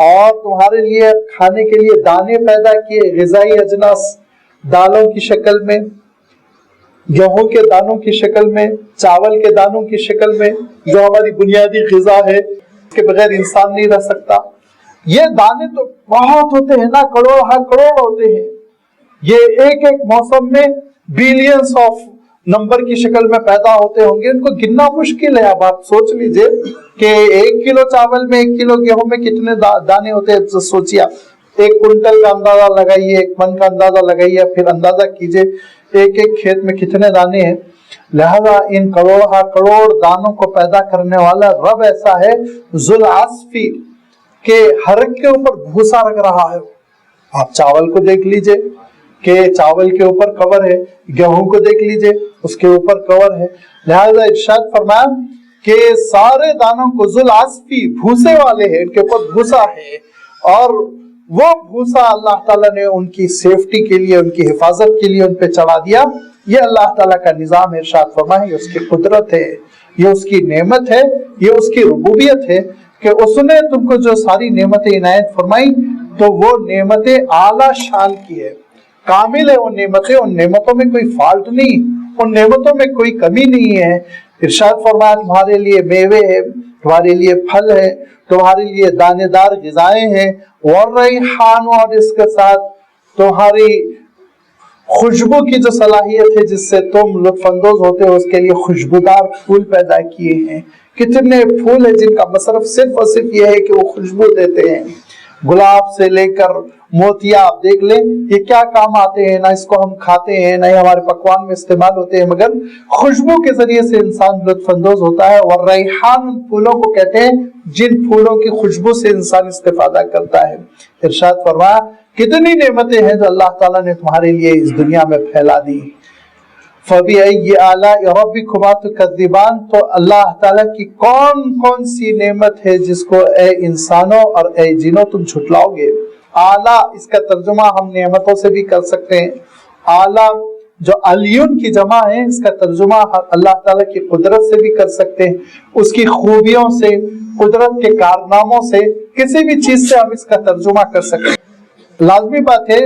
اور تمہارے لیے کھانے کے لیے دانے پیدا کیے، غذائی اجناس، دالوں کی شکل میں، گیہوں کے دانوں کی شکل میں، چاول کے دانوں کی شکل میں، جو ہماری بنیادی غذا ہے، اس کے بغیر انسان نہیں رہ سکتا۔ یہ دانے تو بہت ہوتے ہیں نا، کروڑ ہر کروڑ ہوتے ہیں، یہ ایک ایک موسم میں بلینس آف نمبر کی شکل میں پیدا ہوتے ہوں گے، ان کو گننا مشکل ہے۔ اب آپ سوچ لیجئے کہ 1 کلو چاول میں 1 کلو گیہوں میں کتنے دانے ہوتے ہیں، سوچیے آپ 1 کنٹل کا اندازہ لگائیے، 1 من کا اندازہ لگائیے، پھر اندازہ کیجئے ایک ایک کھیت میں کتنے دانے ہیں۔ لہذا ان کروڑ ہا کروڑ دانوں کو پیدا کرنے والا رب ایسا ہے ذو العصف کہ ہر ایک کے اوپر بھوسا رکھ رہا ہے۔ آپ چاول کو دیکھ لیجئے کہ چاول کے اوپر کور ہے، گیہوں کو دیکھ لیجئے اس کے اوپر کور ہے۔ لہذا ارشاد فرمایا کہ سارے دانوں کو ذو العصف بھوسے والے ہیں، ان کے اوپر بھوسا ہے، اور وہ بھوسا اللہ تعالیٰ نے ان کی سیفٹی کے لیے، ان کی حفاظت کے لیے ان پہ چڑھا دیا۔ یہ اللہ تعالیٰ کا نظام ہے۔ ارشاد فرمائے یہ اس کی قدرت ہے، یہ اس کی نعمت ہے، یہ اس کی ربوبیت ہے کہ اس نے تم کو جو ساری نعمتیں عنایت فرمائی تو وہ نعمتیں اعلیٰ شان کی ہے، کامل ہے وہ نعمتیں، ان نعمتوں میں کوئی فالٹ نہیں، ان نعمتوں میں کوئی کمی نہیں ہے۔ ارشاد فرمایا تمہارے لیے میوے ہے، تمہارے لیے پھل ہے، تمہارے لیے دانے دار غذائیں ہیں، والریحان، اور اس کے ساتھ تمہاری خوشبو کی جو صلاحیت ہے جس سے تم لطف اندوز ہوتے ہو، اس کے لیے خوشبودار پھول پیدا کیے ہیں۔ کتنے پھول ہیں جن کا مصرف صرف اور صرف یہ ہے کہ وہ خوشبو دیتے ہیں، گلاب سے لے کر موتیا آپ دیکھ لیں، یہ کیا کام آتے ہیں، نہ اس کو ہم کھاتے ہیں نہ ہمارے پکوان میں استعمال ہوتے ہیں، مگر خوشبو کے ذریعے سے انسان لطف اندوز ہوتا ہے۔ اور ریحان ان پھولوں کو کہتے ہیں جن پھولوں کی خوشبو سے انسان استفادہ کرتا ہے۔ ارشاد فرمایا کتنی نعمتیں ہیں جو اللہ تعالیٰ نے تمہارے لیے اس دنیا میں پھیلا دی۔ فَبِأَيِّ آلَاءِ رَبِّكُمَا تُكَذِّبَانِ، تو اللہ تعالیٰ کی کون کون سی نعمت ہے جس کو اے انسانوں اور اے جنوں تم جھٹلاؤ گے۔ اعلیٰ اس کا ترجمہ ہم نعمتوں سے بھی کر سکتے ہیں، اعلیٰ جو علیون کی جمع ہے اس کا ترجمہ اللہ تعالیٰ کی قدرت سے بھی کر سکتے ہیں، اس کی خوبیوں سے، قدرت کے کارناموں سے، کسی بھی چیز سے ہم اس کا ترجمہ کر سکتے ہیں۔ لازمی بات ہے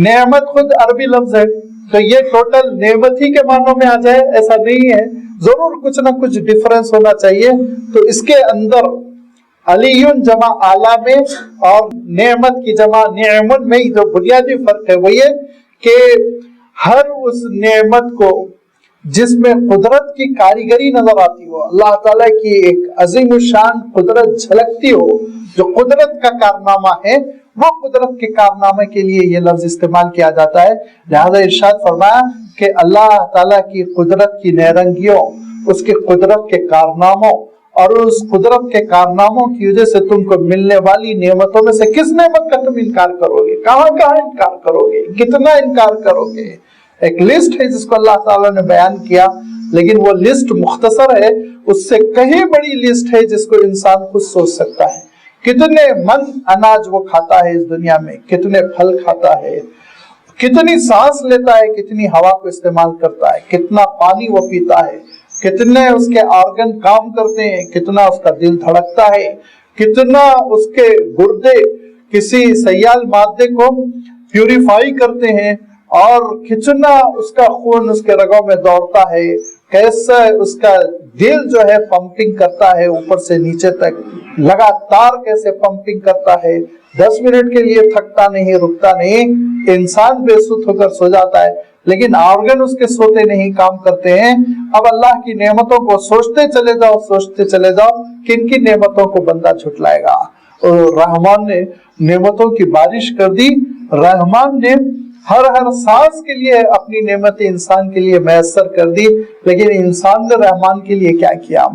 نعمت خود عربی لفظ ہے تو یہ ٹوٹل نعمت ہی کے معنوں میں آ جائے ایسا نہیں ہے، ضرور کچھ نہ کچھ ڈفرنس ہونا چاہیے۔ تو اس کے اندر علیون جمع اعلیٰ میں اور نعمت کی جمع نعمن میں جو بنیادی فرق ہے وہ یہ کہ ہر اس نعمت کو جس میں قدرت کی کاریگری نظر آتی ہو، اللہ تعالیٰ کی ایک عظیم الشان قدرت جھلکتی ہو، جو قدرت کا کارنامہ ہے، وہ قدرت کے کارنامے کے لیے یہ لفظ استعمال کیا جاتا ہے۔ لہذا ارشاد فرمایا کہ اللہ تعالیٰ کی قدرت کی نیرنگیوں، اس کی قدرت کے کارناموں اور اس قدرت کے کارناموں کی وجہ سے تم کو ملنے والی نعمتوں میں سے کس نعمت کا تم انکار کرو گے، کہاں کہاں انکار کرو گے، کتنا انکار کرو گے۔ ایک لسٹ ہے جس کو اللہ تعالیٰ نے بیان کیا، لیکن وہ لسٹ مختصر ہے، اس سے کہیں بڑی لسٹ ہے جس کو انسان خود سوچ سکتا ہے۔ کتنے من اناج وہ کھاتا ہے اس دنیا میں، کتنے پھل کھاتا ہے، کتنی سانس لیتا ہے، کتنی ہوا کو استعمال کرتا ہے، کتنا پانی وہ پیتا ہے، کتنے اس کے آرگن کام کرتے ہیں، کتنا اس کا دل دھڑکتا ہے، کتنا اس کے گردے کسی سیال مادے کو پیوریفائی کرتے ہیں، اور کتنا اس کا خون اس کے رگوں میں دوڑتا ہے، کیسا اس کا دل جو ہے پمپنگ کرتا ہے اوپر سے نیچے تک، لگاتار کیسے پمپنگ کرتا ہے، 10 منٹ کے لیے تھکتا نہیں، رکتا نہیں۔ انسان بے سوت ہو کر سو جاتا ہے لیکن آرگن اس کے سوتے نہیں، کام کرتے ہیں۔ اب اللہ کی نعمتوں کو سوچتے چلے جاؤ، سوچتے چلے جاؤ، کن کی نعمتوں کو بندہ جھٹلائے گا۔ اور رحمان نے نعمتوں کی بارش کر دی، رحمان نے ہر سانس کے لیے اپنی نعمت انسان کے لیے میسر کر دی، لیکن انسان نے رحمان کے لیے کیا کیا؟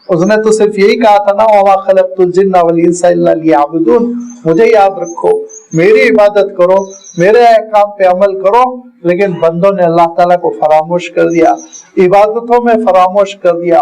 اس نے تو صرف یہی کہا تھا نا وَمَا خَلَقْتُ الْجِنَّ وَالْإِنسَ إِلَّا لِيَعْبُدُونِ، مجھے یاد رکھو، میری عبادت کرو، میرے احکام پہ عمل کرو۔ لیکن بندوں نے اللہ تعالیٰ کو فراموش کر دیا، عبادتوں میں فراموش کر دیا،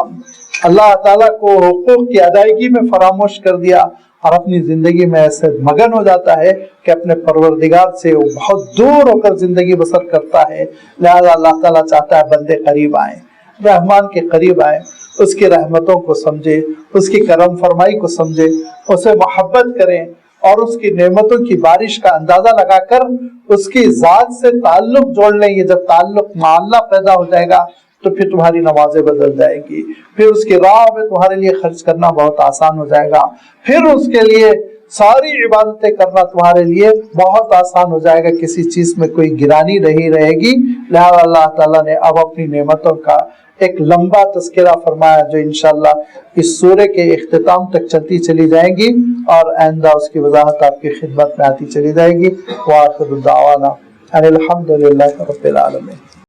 اللہ تعالیٰ کو حقوق کی ادائیگی میں فراموش کر دیا، اور اپنی زندگی میں ایسے مگن ہو جاتا ہے کہ اپنے پروردگار سے وہ بہت دور ہو کر زندگی بسر کرتا ہے۔ لہذا اللہ تعالیٰ چاہتا ہے بندے قریب آئیں، رحمان کے قریب آئیں، اس کی رحمتوں کو سمجھے، اس کی کرم فرمائی کو سمجھے، اسے محبت کریں اور اس کی نعمتوں کی بارش کا اندازہ لگا کر اس کی ذات سے تعلق جوڑ لیں گے. جب تعلق مع اللہ پیدا ہو جائے گا تو پھر تمہاری نمازیں بدل جائے گی, پھر اس کی راہ میں تمہارے لیے خرچ کرنا بہت آسان ہو جائے گا, پھر اس کے لیے ساری عبادتیں کرنا تمہارے لیے بہت آسان ہو جائے گا, کسی چیز میں کوئی گرانی نہیں رہے گی. لہذا اللہ تعالیٰ نے اب اپنی نعمتوں کا ایک لمبا تذکرہ فرمایا جو انشاءاللہ اس سورے کے اختتام تک چلتی چلی جائیں گی, اور آئندہ اس کی وضاحت آپ کی خدمت میں آتی چلی جائے گی. وآخر دعوانا ان الحمد للہ رب العالمین.